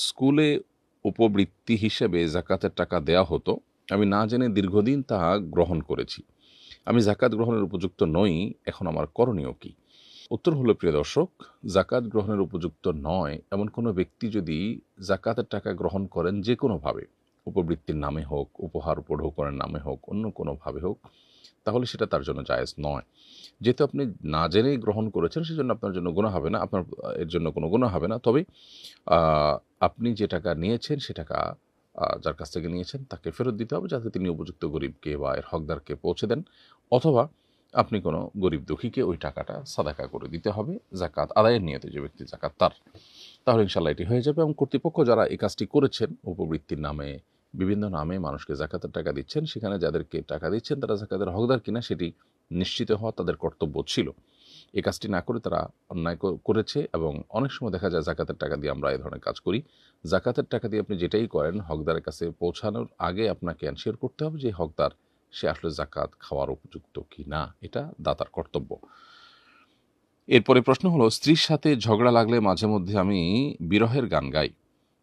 স্কুলে উপবৃত্তি হিসেবে জাকাতের টাকা দেয়া হতো। আমি না জেনে দীর্ঘদিন তাহা গ্রহণ করেছি। আমি জাকাত গ্রহণের উপযুক্ত নই, এখন আমার করণীয় কী? উত্তর হলো, প্রিয় দর্শক, জাকাত গ্রহণের উপযুক্ত নয় এমন কোনো ব্যক্তি যদি জাকাতের টাকা গ্রহণ করেন যে কোনোভাবে, উপবৃত্তির নামে হোক, উপহার উপঢৌকনের নামে হোক, অন্য কোনোভাবে হোক, তাহলে সেটা তার জন্য জায়েজ নয়। যেহেতু আপনি না জেনেই গ্রহণ করেছেন, সেজন্য আপনার জন্য গুনাহ হবে না, আপনার এর জন্য কোনো গুনাহ হবে না। তবে আপনি যে টাকা নিয়েছেন সে টাকা যার কাছ থেকে নিয়েছেন তাকে ফেরত দিতে হবে, যাতে তিনি উপযুক্ত গরিবকে বা এর হকদারকে পৌঁছে দেন, অথবা আপনি কোনো গরিব দুঃখীকে ওই টাকাটা সাদাকা করে দিতে হবে জাকাত আদায়ের নিয়তে, যে ব্যক্তি জাকাত তার। তাহলে ইনশাল্লাহ এটি হয়ে যাবে। এবং কর্তৃপক্ষ যারা এই কাজটি করেছেন, উপবৃত্তির নামে বিভিন্ন নামে মানুষকে জাকাতের টাকা দিচ্ছেন, সেখানে যাদেরকে টাকা দিচ্ছেন তারা জাকাতের হকদার কিনা সেটি নিশ্চিত হওয়া তাদের কর্তব্য ছিল। এই কাজটি না করে তারা অন্যায় করেছে। এবং অনেক সময় দেখা যায় জাকাতের টাকা দিয়ে আমরা এই ধরনের কাজ করি। জাকাতের টাকা দিয়ে আপনি যেটাই করেন, হকদারের কাছে পৌঁছানোর আগে আপনাকে এনশিওর করতে হবে যে হকদার সে আসলে জাকাত খাওয়ার উপযুক্ত কি না, এটা দাতার কর্তব্য। এরপরে প্রশ্ন হলো, স্ত্রীর সাথে ঝগড়া লাগলে মাঝে মধ্যে আমি বিরহের গান গাই,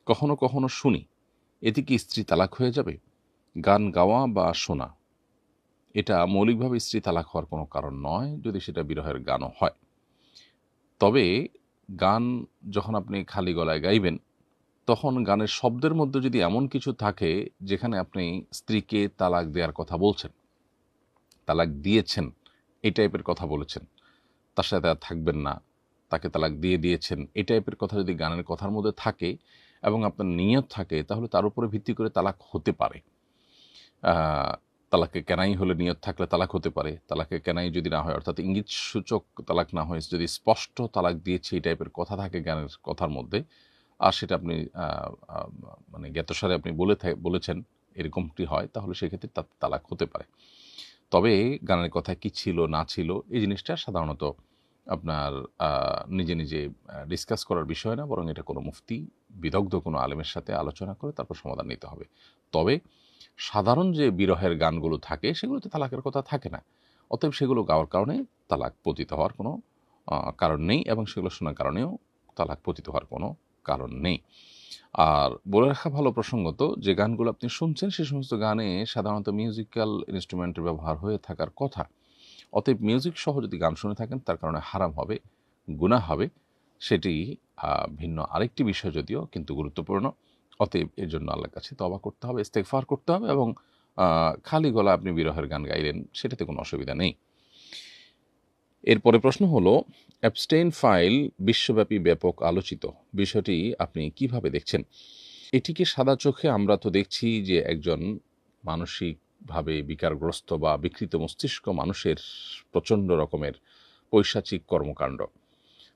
কখনো কখনো শুনি, এতে কি স্ত্রী তালাক হয়ে যাবে? গান গাওয়া বা শোনা এটা মৌলিকভাবে স্ত্রী তালাক হওয়ার কোনো কারণ নয়, যদি সেটা বিরহের গানও হয়। তবে গান যখন আপনি খালি গলায় গাইবেন, তখন গানের শব্দের মধ্যে যদি এমন কিছু থাকে যেখানে আপনি স্ত্রীকে তালাক দেওয়ার কথা বলছেন, তালাক দিয়েছেন, এই টাইপের কথা বলেছেন, তার সাথে আর থাকবেন না, তাকে তালাক দিয়ে দিয়েছেন, এই টাইপের কথা যদি গানের কথার মধ্যে থাকে এবং আপনার নিয়ত থাকে, তাহলে তার উপরে ভিত্তি করে তালাক হতে পারে। তালাকে কেনাই হলে নিয়ত থাকলে তালাক হতে পারে। তালাকে কেনাই যদি না হয়, অর্থাৎ ইঙ্গিত সূচক তালাক না হয়, যদি স্পষ্ট তালাক দিয়েছে এই টাইপের কথা থাকে গানের কথার মধ্যে, আর সেটা আপনি মানে জ্ঞাতসারে আপনি বলেছেন, এরকমটি হয়, তাহলে সেক্ষেত্রে তার তালাক হতে পারে। তবে গানের কথা কি ছিল না ছিল এই জিনিসটা সাধারণত আপনার নিজে নিজে ডিসকাস করার বিষয় না, বরং এটা কোনো মুফতি বিদগ্ধ কোনো আলেমের সাথে আলোচনা করে তারপর সমাধান নিতে হবে। তবে সাধারণ যে বিরহের গানগুলো থাকে সেগুলোতে তালাকের কথা থাকে না, অতএব সেগুলো গাওয়ার কারণে তালাক পতিত হওয়ার কোনো কারণ নেই, এবং সেগুলো শোনার কারণেও তালাক পতিত হওয়ার কোনো কারণ নেই। আর বলে রাখা ভালো প্রসঙ্গত, যে গানগুলো আপনি শুনছেন সে সমস্ত গানে সাধারণত মিউজিক্যাল ইনস্ট্রুমেন্টের ব্যবহার হয়ে থাকার কথা। অতএব মিউজিক সহ যদি গান শুনে থাকেন তার কারণে হারাম হবে, গুনাহ হবে, সেটি ভিন্ন আরেকটি বিষয় যদিও, কিন্তু গুরুত্বপূর্ণ। অতএব এর জন্য আল্লাহর কাছে তওবা করতে হবে, ইস্তেগফার করতে হবে, এবং খালি গলা আপনি বিরহের গান গাইলেন, সেটাতে কোনো অসুবিধা নেই। এরপরে প্রশ্ন হলো, অ্যাবস্টেইন ফাইল বিশ্বব্যাপী ব্যাপক আলোচিত, বিষয়টি আপনি কিভাবে দেখছেন? এটিকে সাদা চোখে আমরা তো দেখছি যে একজন মানসিকভাবে বিকারগ্রস্ত বা বিকৃত মস্তিষ্ক মানুষের প্রচণ্ড রকমের পৈশাচিক কর্মকাণ্ড,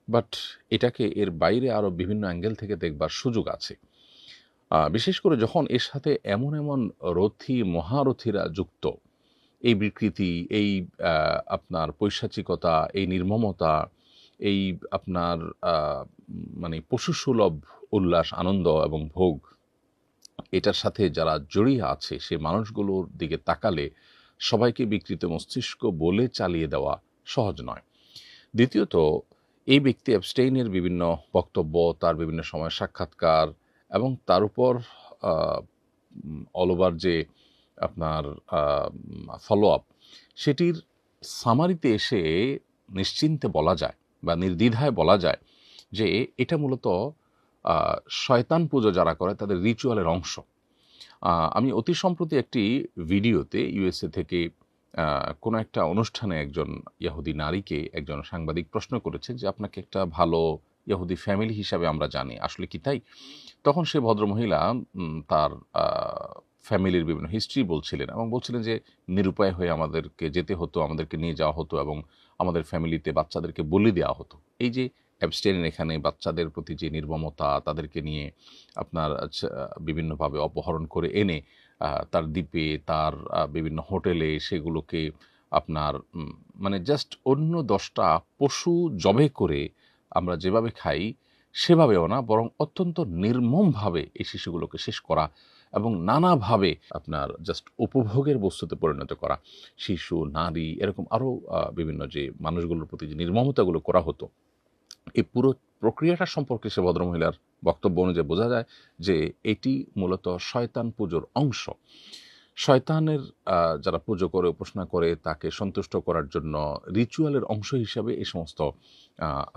বাট এটাকে এর বাইরে আরও বিভিন্ন অ্যাঙ্গেল থেকে দেখবার সুযোগ আছে। বিশেষ করে যখন এর সাথে এমন এমন রথী মহারথীরা যুক্ত, এই বিকৃতি, এই আপনার পৈশাচিকতা, এই নির্মমতা, এই আপনার মানে পশুসুলভ উল্লাস, আনন্দ এবং ভোগ, এটার সাথে যারা জড়িয়ে আছে সে মানুষগুলোর দিকে তাকালে সবাইকে বিকৃত মস্তিষ্ক বলে চালিয়ে দেওয়া সহজ নয়। দ্বিতীয়ত, এই ব্যক্তি অ্যাবস্টেইনের বিভিন্ন বক্তব্য, তার বিভিন্ন সময় সাক্ষাৎকার, এবং তার উপর অল ওভার যে আপনার ফলো আপ, সেটির সামারিতে এসে নিশ্চিন্তে বলা যায় বা নির্দ্বিধায় বলা যায় যে এটা মূলত শয়তান পুজো যারা করে তাদের রিচুয়ালের অংশ। আমি অতি সম্প্রতি একটি ভিডিওতে ইউএসএ থেকে কোনো একটা অনুষ্ঠানে একজন ইহুদি নারীকে একজন সাংবাদিক প্রশ্ন করেছেন যে আপনাকে একটা ভালো ইহুদি ফ্যামিলি হিসাবে আমরা জানি, আসলে কি তাই? তখন সে ভদ্রমহিলা তার ফ্যামিলির বিভিন্ন হিস্ট্রি বলছিলেন, এবং বলছিলেন যে নিরুপায় হয়ে আমাদেরকে যেতে হতো, আমাদেরকে নিয়ে যাওয়া হতো, এবং আমাদের ফ্যামিলিতে বাচ্চাদেরকে বলি দেওয়া হতো। এই যে অ্যাবস্টেইনের এখানে বাচ্চাদের প্রতি যে নির্মমতা, তাদেরকে নিয়ে আপনার বিভিন্নভাবে অপহরণ করে এনে তার দ্বীপে, তার বিভিন্ন হোটেলে সেগুলোকে আপনার মানে জাস্ট অন্য 10টা পশু জবে করে আমরা যেভাবে খাই সেভাবেও না, বরং অত্যন্ত নির্মমভাবে এই শিশুগুলোকে শেষ করা এবং নানাভাবে আপনার জাস্ট উপভোগের বস্তুতে পরিণত করা, শিশু, নারী, এরকম আরও বিভিন্ন যে মানুষগুলোর প্রতি যে নির্মমতাগুলো করা হতো, এই পুরো প্রক্রিয়াটা সম্পর্কে সে ভদ্রমহিলার বক্তব্য অনুযায়ী বোঝা যায় যে এটি মূলত শয়তান পুজোর অংশ। শয়তানের যারা পুজো করে, উপাসনা করে, তাকে সন্তুষ্ট করার জন্য রিচুয়ালের অংশ হিসাবে এই সমস্ত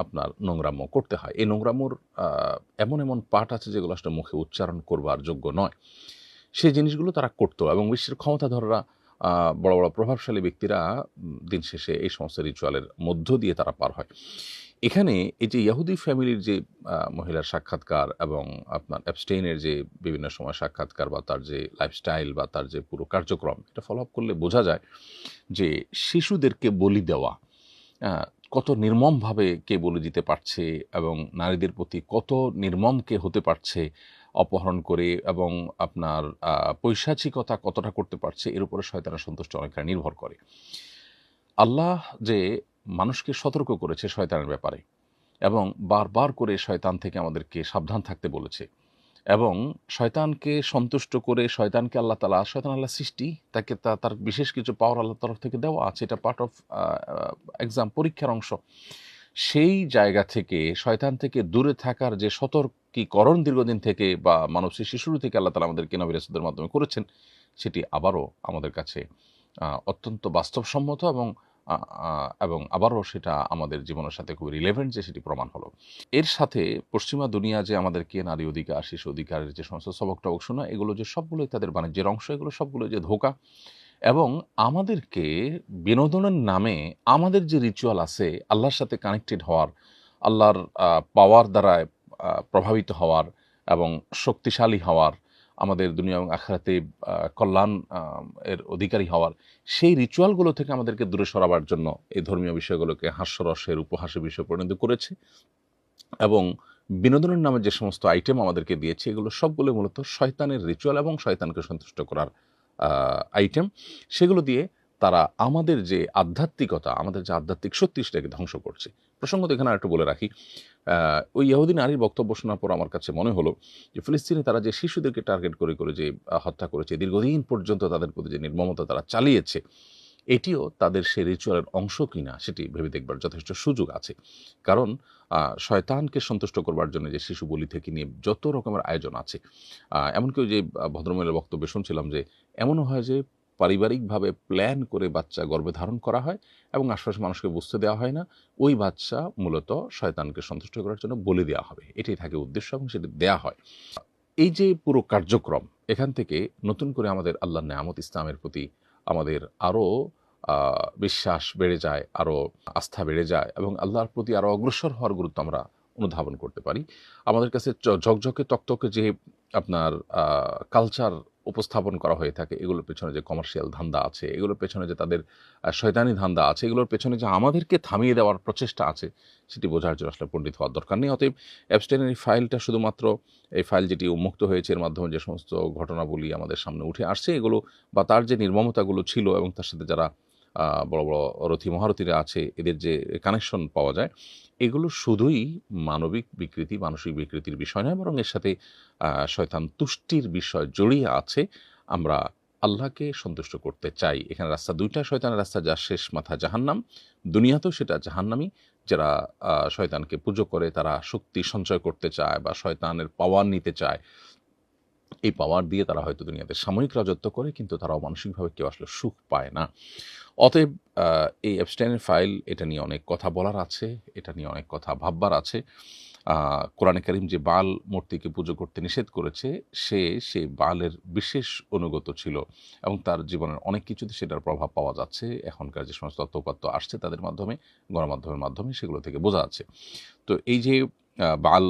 আপনার নোংরামো করতে হয়। এই নোংরামোর এমন এমন পাঠ আছে যেগুলো আসলে মুখে উচ্চারণ করবার যোগ্য নয়। সেই জিনিসগুলো তারা করত এবং বিশ্বের ক্ষমতাধররা বড় বড় প্রভাবশালী ব্যক্তিরা দিন শেষে এই সমস্ত রিচুয়ালের মধ্য দিয়ে তারা পার হয়। এখানে এই যে ইহুদি ফ্যামিলির যে মহিলার সাক্ষাৎকার এবং আপনার অ্যাবস্টেইনের যে বিভিন্ন সময় সাক্ষাৎকার বা তার যে লাইফস্টাইল বা তার যে পুরো কার্যক্রম, এটা ফলো আপ করলে বোঝা যায় যে শিশুদেরকে বলি দেওয়া কত নির্মমভাবে কে বলি দিতে পারছে এবং নারীদের প্রতি কত নির্মম কে হতে পারছে অপহরণ করে, এবং আপনার পৈশাচিকতা কতটা করতে পারছে, এর উপরে শয়তানের সন্তুষ্টি অনেকটা নির্ভর করে। আল্লাহ যে মানুষকে সতর্ক করেছে শয়তানের ব্যাপারে এবং বারবার করে শয়তান থেকে আমাদেরকে সাবধান থাকতে বলেছে, এবং শয়তানকে সন্তুষ্ট করে শয়তানকে শয়তান আল্লাহ সৃষ্টি, তাকে তার বিশেষ কিছু পাওয়ার আল্লাহর তরফ থেকে দেওয়া আছে, এটা পার্ট অফ এক্সাম, পরীক্ষার অংশ। সেই জায়গা থেকে শয়তান থেকে দূরে থাকার যে সতর্কীকরণ দীর্ঘদিন থেকে বা মানব সৃষ্টি শুরু থেকে আল্লাহ তাআলা আমাদেরকে নবী রাসূলদের মাধ্যমে করেছেন, সেটি আবারও আমাদের কাছে অত্যন্ত বাস্তবসম্মত এবং আবারও সেটা আমাদের জীবনের সাথে খুবই রিলেভেন্ট যে সেটি প্রমাণ হলো। এর সাথে পশ্চিমা দুনিয়া যে আমাদেরকে নারী অধিকার, শিশু অধিকারের যে সমস্ত সবক টবক শোনা, এগুলো যে সবগুলোই তাদের বাণিজ্যের অংশ, এগুলো সবগুলো যে ধোঁকা, এবং আমাদেরকে বিনোদনের নামে আমাদের যে রিচুয়াল আছে আল্লাহর সাথে কানেক্টেড হওয়ার, আল্লাহর পাওয়ার দ্বারা প্রভাবিত হওয়ার এবং শক্তিশালী হওয়ার, আমাদের দুনিয়া এবং আখিরাতে কল্যাণ এর অধিকারী হওয়ার, সেই রিচুয়ালগুলো থেকে আমাদেরকে দূরে সরাবার জন্য এই ধর্মীয় বিষয়গুলোকে হাস্যরসের উপহাসের বিষয় পরিণত করেছে, এবং বিনোদনের নামে যে সমস্ত আইটেম আমাদেরকে দিয়েছে, এগুলো সবগুলো মূলত শয়তানের রিচুয়াল এবং শয়তানকে সন্তুষ্ট করার আইটেম। সেগুলো দিয়ে তারা আমাদের যে আধ্যাত্মিকতা, আমাদের যে আধ্যাত্মিক শক্তি, সেটাকে ধ্বংস করছে। প্রসঙ্গত এখানে আরেকটু বলে রাখি, ওই ইহুদি নারীর বক্তব্য শোনার পর আমার কাছে মনে হলো যে ফিলিস্তিনে তারা যে শিশুদেরকে টার্গেট করে করে যে হত্যা করেছে, দীর্ঘদিন পর্যন্ত তাদের প্রতি যে নির্মমতা তারা চালিয়েছে, এটিও তাদের সেই রিচুয়ালের অংশ কিনা সেটি ভেবে দেখবার যথেষ্ট সুযোগ আছে। কারণ শয়তানকে সন্তুষ্ট করবার জন্য যে শিশু বলি থেকে নিয়ে যত রকমের আয়োজন আছে, এমনকি ওই যে ভদ্রমহিলার বক্তব্যে শুনছিলাম যে এমনও হয় যে পারিবারিকভাবে প্ল্যান করে বাচ্চা গর্ভে ধারণ করা হয় এবং আশপাশের মানুষকে বুঝতে দেওয়া হয় না, ওই বাচ্চা মূলত শয়তানকে সন্তুষ্ট করার জন্য বলি দেওয়া হবে, এটাই থাকে উদ্দেশ্য এবং সেটি দেয়া হয়। এই যে পুরো কার্যক্রম, এখান থেকে নতুন করে আমাদের আল্লাহর নেয়ামত ইসলামের প্রতি আমাদের আরও বিশ্বাস বেড়ে যায়, আরও আস্থা বেড়ে যায় এবং আল্লাহর প্রতি আরও অগ্রসর হওয়ার গুরুত্ব আমরা অনুধাবন করতে পারি। আমাদের কাছে ঝকঝকে তকতকে যে আপনার কালচার উপস্থাপন করা হয়ে থাকে, এগুলোর পেছনে যে কমার্শিয়াল ধান্দা আছে, এগুলোর পেছনে যে তাদের শয়তানি ধান্দা আছে, এগুলোর পেছনে যে আমাদেরকে থামিয়ে দেওয়ার প্রচেষ্টা আছে, সেটি বোঝার জন্য আসলে পণ্ডিত হওয়ার দরকার নেই। অতএব অ্যাবস্টেইনের এই ফাইলটা শুধুমাত্র এই ফাইল যেটি উন্মুক্ত হয়েছে, এর মাধ্যমে যে সমস্ত ঘটনাবলী আমাদের সামনে উঠে আসছে, এগুলো বা তার যে নির্মমতাগুলো ছিল এবং তার সাথে যারা বড় বড় রথী মহারথীরা আছে, এদের যে কানেকশন পাওয়া যায়, এগুলো শুধুই মানবিক বিকৃতি, মানসিক বিকৃতির বিষয় নয়, বরং এর সাথে শয়তান তুষ্টির বিষয় জড়িয়ে আছে। আমরা আল্লাহকে সন্তুষ্ট করতে চাই। এখানে রাস্তা দুইটা, শয়তানের রাস্তা, যার শেষ মাথা জাহান্নাম, দুনিয়াতেও সেটা জাহান্নামী। যারা শয়তানকে পুজো করে, তারা শক্তি সঞ্চয় করতে চায় বা শয়তানের পাওয়ার নিতে চায়, এই পাওয়ার দিয়ে তারা হয়তো দুনিয়াতে সাময়িক রাজত্ব করে, কিন্তু তারাও মানসিকভাবে কেউ আসলে সুখ পায় না। অতএব এই অ্যাবস্টেইনের ফাইল, এটা নিয়ে অনেক কথা বলার আছে, এটা নিয়ে অনেক কথা ভাববার আছে। কোরআনে কারীম যে বাল মূর্তিকে পুজো করতে নিষেধ করেছে, সেই বালের বিশেষ অনুগত ছিল এবং তার জীবনের অনেক কিছুতে সেটার প্রভাব পাওয়া যাচ্ছে। এখনকার যে সমস্ত তথ্য আসছে তাদের মাধ্যমে, গণমাধ্যমের মাধ্যমে, সেগুলো থেকে বোঝা যাচ্ছে। তো এই যে বাল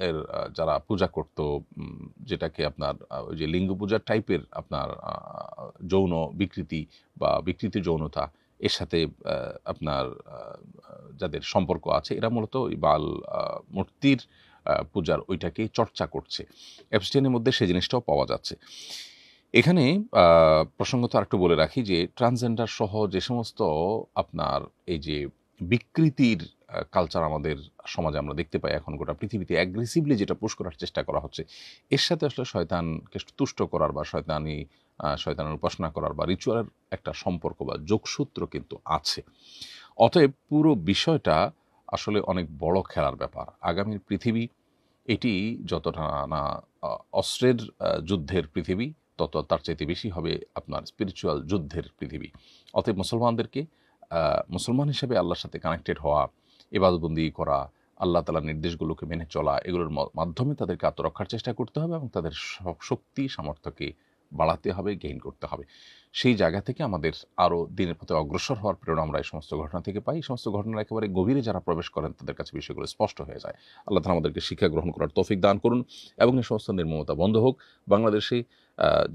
এর যারা পূজা করত, যেটাকে আপনার ওই যে লিঙ্গ পূজার টাইপের আপনার যৌন বিকৃতি বা বিকৃতি যৌনতা, এর সাথে আপনার যাদের সম্পর্ক আছে, এরা মূলত ওই বাল মূর্তির পূজার ওইটাকেই চর্চা করছে। অ্যাবস্টেইনের মধ্যে সেই জিনিসটাও পাওয়া যাচ্ছে। এখানে প্রসঙ্গত আরেকটু বলে রাখি যে ট্রান্সজেন্ডার সহ যে সমস্ত আপনার এই যে বিকৃতির কালচার আমাদের সমাজে আমরা দেখতে পাই, এখন গোটা পৃথিবীতে অ্যাগ্রেসিভলি যেটা পুশ করার চেষ্টা করা হচ্ছে, এর সাথে আসলে শয়তানকে তুষ্ট করার বা শয়তানের উপাসনা করার বা রিচুয়ালের একটা সম্পর্ক বা যোগসূত্র কিন্তু আছে। অতএব পুরো বিষয়টা আসলে অনেক বড় খেলার ব্যাপার। আগামীর পৃথিবী এটি যতটা না অস্ত্রের যুদ্ধের পৃথিবী, তত তার চাইতে বেশি হবে আপনার স্পিরিচুয়াল যুদ্ধের পৃথিবী। অতএব মুসলমানদেরকে মুসলমান হিসেবে আল্লাহর সাথে কানেক্টেড হওয়া, ইবাদতবন্দি করা, আল্লাহ তাআলার নির্দেশগুলোকে মেনে চলা, এগুলোর মাধ্যমে তাদেরকে আত্মরক্ষার চেষ্টা করতে হবে এবং তাদের শক্তি সামর্থ্যকে বাড়াতে হবে, গেইন করতে হবে। সেই জায়গা থেকে আমাদের আরও দিনের পথে অগ্রসর হওয়ার প্রেরণা আমরা এই সমস্ত ঘটনা থেকে পাই। এই সমস্ত ঘটনার একেবারে গভীরে যারা প্রবেশ করেন তাদের কাছে বিষয়গুলো স্পষ্ট হয়ে যায়। আল্লাহ তাআলা আমাদেরকে শিক্ষা গ্রহণ করার তৌফিক দান করুন এবং এই সমস্ত নির্মমতা বন্ধ হোক। বাংলাদেশে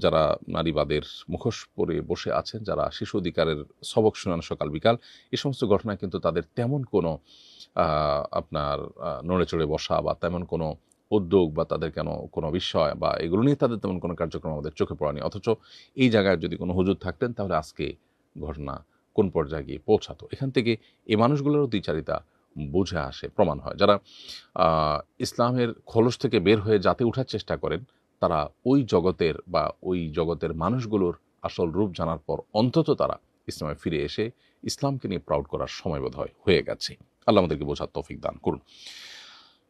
যারা নারীবাদের মুখোশ পরে বসে আছেন, যারা শিশু অধিকারের সবক শোনান সকাল বিকাল, এই সমস্ত ঘটনায় কিন্তু তাদের তেমন কোনো আপনার নড়ে চড়ে বসা বা তেমন কোনো উদ্যোগ বা তাদের কেন কোনো বিষয় বা এগুলো নিয়ে তাদের তেমন কোনো কার্যক্রম আমাদের চোখে পড়েনি। অথচ এই জায়গায় যদি কোনো হুজুর থাকতেন তাহলে আজকে ঘটনা কোন পর্যায়ে গিয়ে পৌঁছাতো। এখান থেকে এই মানুষগুলোরও দ্বিচারিতা বুঝে আসে, প্রমাণ হয়। যারা ইসলামের খোলস থেকে বের হয়ে জাতে উঠার চেষ্টা করেন, তারা ওই জগতের বা ওই জগতের মানুষগুলোর আসল রূপ জানার পর অন্তত তারা ইসলামে ফিরে এসে ইসলামকে নিয়ে প্রাউড করার সময় বোধহয় হয়ে গেছে। আল্লাহ আমাদেরকে বোঝার তৌফিক দান করুন।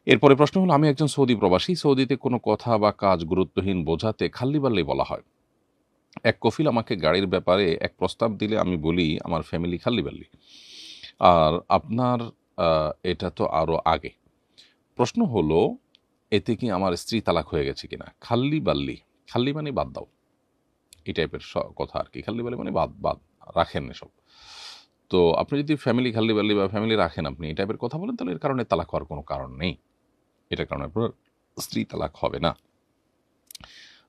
এরপরে প্রশ্ন হলো, আমি একজন সৌদি প্রবাসী। সৌদিতে কোনো কথা বা কাজ গুরুত্বহীন বোঝাতে খাল্লি-বাল্লি বলা হয়। এক কফিল আমাকে গাড়ির ব্যাপারে এক প্রস্তাব দিলে আমি বলি আমার ফ্যামিলি খাল্লি-বাল্লি। আর আপনার এটা তো আরও আগে। প্রশ্ন হলো, এতে কি আমার স্ত্রী তালাক হয়ে গেছে কিনা? খাল্লি-বাল্লি, খাল্লি মানে বাদ দাও, এই টাইপের কথা আর কি। খাল্লি-বাল্লি মানে বাদ বাদ রাখেন এসব। তো আপনি যদি ফ্যামিলি খাল্লি-বাল্লি বা ফ্যামিলি রাখেন, আপনি এই টাইপের কথা বলেন, তাহলে এর কারণে তালাক হওয়ার কোনো কারণ নেই। এটার কারণে আপনার স্ত্রী তালাক হবে না।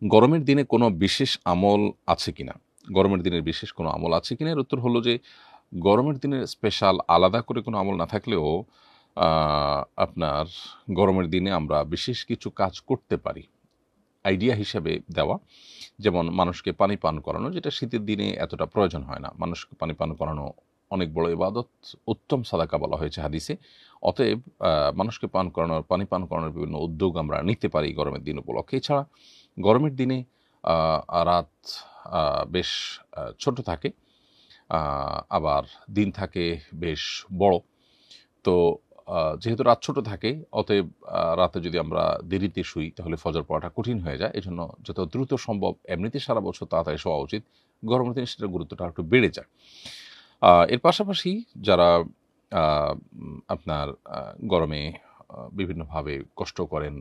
গরমের দিনে কোনো বিশেষ আমল আছে কিনা? গরমের দিনের বিশেষ কোনো আমল আছে কিনা? এর উত্তর হলো যে গরমের দিনে স্পেশাল আলাদা করে কোনো আমল না থাকলেও আপনার গরমের দিনে আমরা বিশেষ কিছু কাজ করতে পারি। আইডিয়া হিসেবে দেওয়া, যেমন মানুষকে পানি পান করানো, যেটা শীতের দিনে এতটা প্রয়োজন হয় না। মানুষকে পানি পান করানো অনেক বড় ইবাদত, উত্তম সাদাকা বলা হয়েছে হাদিসে। অতএব মানুষকে পানি পান করানোর বিভিন্ন উদ্যোগ আমরা নিতে পারি গরমের দিন উপলক্ষে। এছাড়া গরমের দিনে রাত বেশ ছোট থাকে, আবার দিন থাকে বেশ বড়। তো যেহেতু রাত ছোট থাকে, অতএব রাতে যদি আমরা দেরিতে শুই তাহলে ফজর পড়াটা কঠিন হয়ে যায়। এজন্য যত দ্রুত সম্ভব, এমনিতে সারা বছর তাড়াতাড়ি শোয়া উচিত, গরমের দিনে সেটার গুরুত্বটা একটু বেড়ে যায়। এর পাশাপাশি যারা আপনার গরমে বিভিন্নভাবে কষ্ট করেন,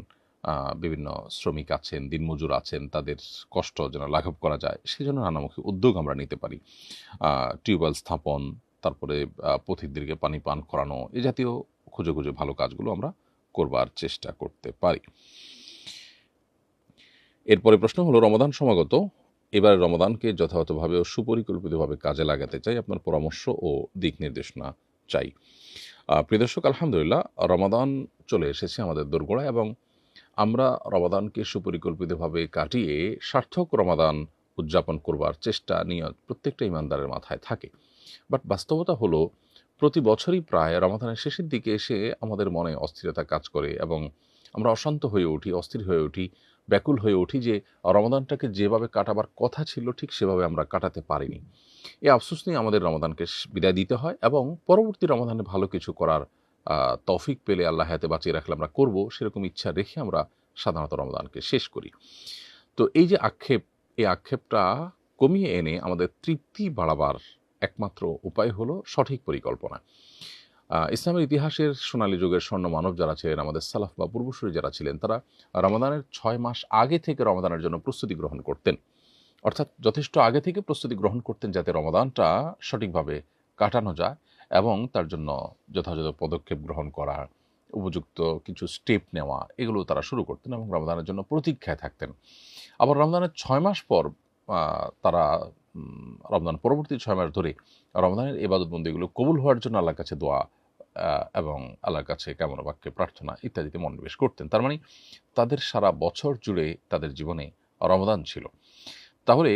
বিভিন্ন শ্রমিক আছেন, দিনমজুর আছেন, তাদের কষ্ট যেন লাঘব করা যায়, সেজন্য নানামুখী উদ্যোগ আমরা নিতে পারি। টিউবওয়েল স্থাপন, তারপরে পথিকদেরকে পানি পান করানো, এ জাতীয় খুঁজে খুঁজে ভালো কাজগুলো আমরা করবার চেষ্টা করতে পারি। এরপরে প্রশ্ন হলো, রমাদান সমাগত, এবার রমাদানকে যথাযথভাবে ও সুপরিকল্পিতভাবে কাজে লাগাতে চাই, আপনার পরামর্শ ও দিক নির্দেশনা চাই। প্রিয় দর্শক, আলহামদুলিল্লাহ, রমাদান চলে এসেছে আমাদের দোরগোড়ায় এবং আমরা রমাদানকে সুপরিকল্পিতভাবে কাটিয়ে সার্থক রমাদান উদযাপন করবার চেষ্টা নিয়ে প্রত্যেকটা ইমানদারের মাথায় থাকে। বাট বাস্তবতা হলো, প্রতি বছরই প্রায় রমাদানের শেষের দিকে এসে আমাদের মনে অস্থিরতা কাজ করে এবং আমরা অশান্ত হয়ে উঠি, অস্থির হয়ে উঠি, ব্যাকুল হয়ে উঠি যে রমাদানটাকে যেভাবে কাটাবার কথা ছিল ঠিক সেভাবে আমরা কাটাতে পারিনি। এই আফসোস নিয়ে আমাদের রমাদানকে বিদায় দিতে হয় এবং পরবর্তী রমাদানে ভালো কিছু করার তৌফিক পেলে, আল্লাহ হায়াতে বাঁচিয়ে রাখলে আমরা করব, সেরকম ইচ্ছা রেখে আমরা সাধারণত রমাদানকে শেষ করি। তো এই যে আক্ষেপ, এই আক্ষেপটা কমিয়ে এনে আমাদের তৃপ্তি বাড়াবার একমাত্র উপায় হলো সঠিক পরিকল্পনা। ইসলামের ইতিহাসের সোনালী যুগের স্বর্ণ মানব যারা ছিলেন, আমাদের সালাফ বা পূর্বসূরি যারা ছিলেন, তারা রমাদানের 6 মাস আগে থেকে রমাদানের জন্য প্রস্তুতি গ্রহণ করতেন। অর্থাৎ যথেষ্ট আগে থেকে প্রস্তুতি গ্রহণ করতেন যাতে রমাদানটা সঠিকভাবে কাটানো যায় এবং তার জন্য যথাযথ পদক্ষেপ গ্রহণ করা, উপযুক্ত কিছু স্টেপ নেওয়া, এগুলো তারা শুরু করতেন এবং রমাদানের জন্য প্রতীক্ষায় থাকতেন। আবার রমজানের 6 মাস পর তারা রমজান পরবর্তী 6 মাস ধরে রমজানের ইবাদতবন্দিগুলো কবুল হওয়ার জন্য আল্লাহর কাছে দোয়া এবং আল্লাহর কাছে কামনা বাক্যে প্রার্থনা ইত্যাদিতে মনোনিবেশ করতেন। তার মানে তাদের সারা বছর জুড়ে তাদের জীবনে রমাদান ছিল। তাহলে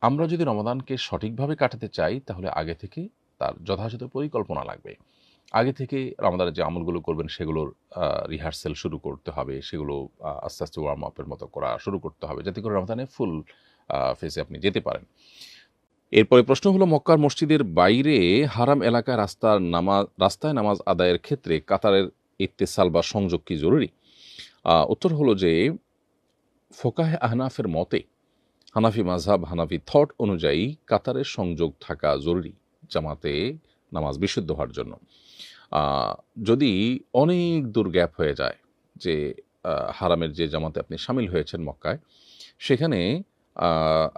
আমরা যদি রমাদানকে সঠিকভাবে কাটাতে চাই তাহলে আগে থেকে তার যথাযথ পরিকল্পনা লাগবে। আগে থেকে রমাদানের যে আমলগুলো করবেন সেগুলোর রিহার্সেল শুরু করতে হবে, সেগুলো আস্তে আস্তে ওয়ার্ম আপের মতো করা শুরু করতে হবে যাতে করে রমাদানে ফুল ফেসে আপনি যেতে পারেন। এরপরে প্রশ্ন হলো, মক্কার মসজিদের বাইরে হারাম এলাকায় রাস্তায় নামাজ আদায়ের ক্ষেত্রে কাতারের ইত্তেসাল বা সংযোগ কি জরুরি? উত্তর হলো যে ফোকাহে আহনাফের মতে, হানাফি মাযহাব, হানাফি থট অনুযায়ী কাতারের সংযোগ থাকা জরুরি জামাতে নামাজ বিশুদ্ধ হওয়ার জন্য। যদি অনেক দূর গ্যাপ হয়ে যায়, যে হারামের যে জামাতে আপনি শামিল হয়েছেন মক্কায়, সেখানে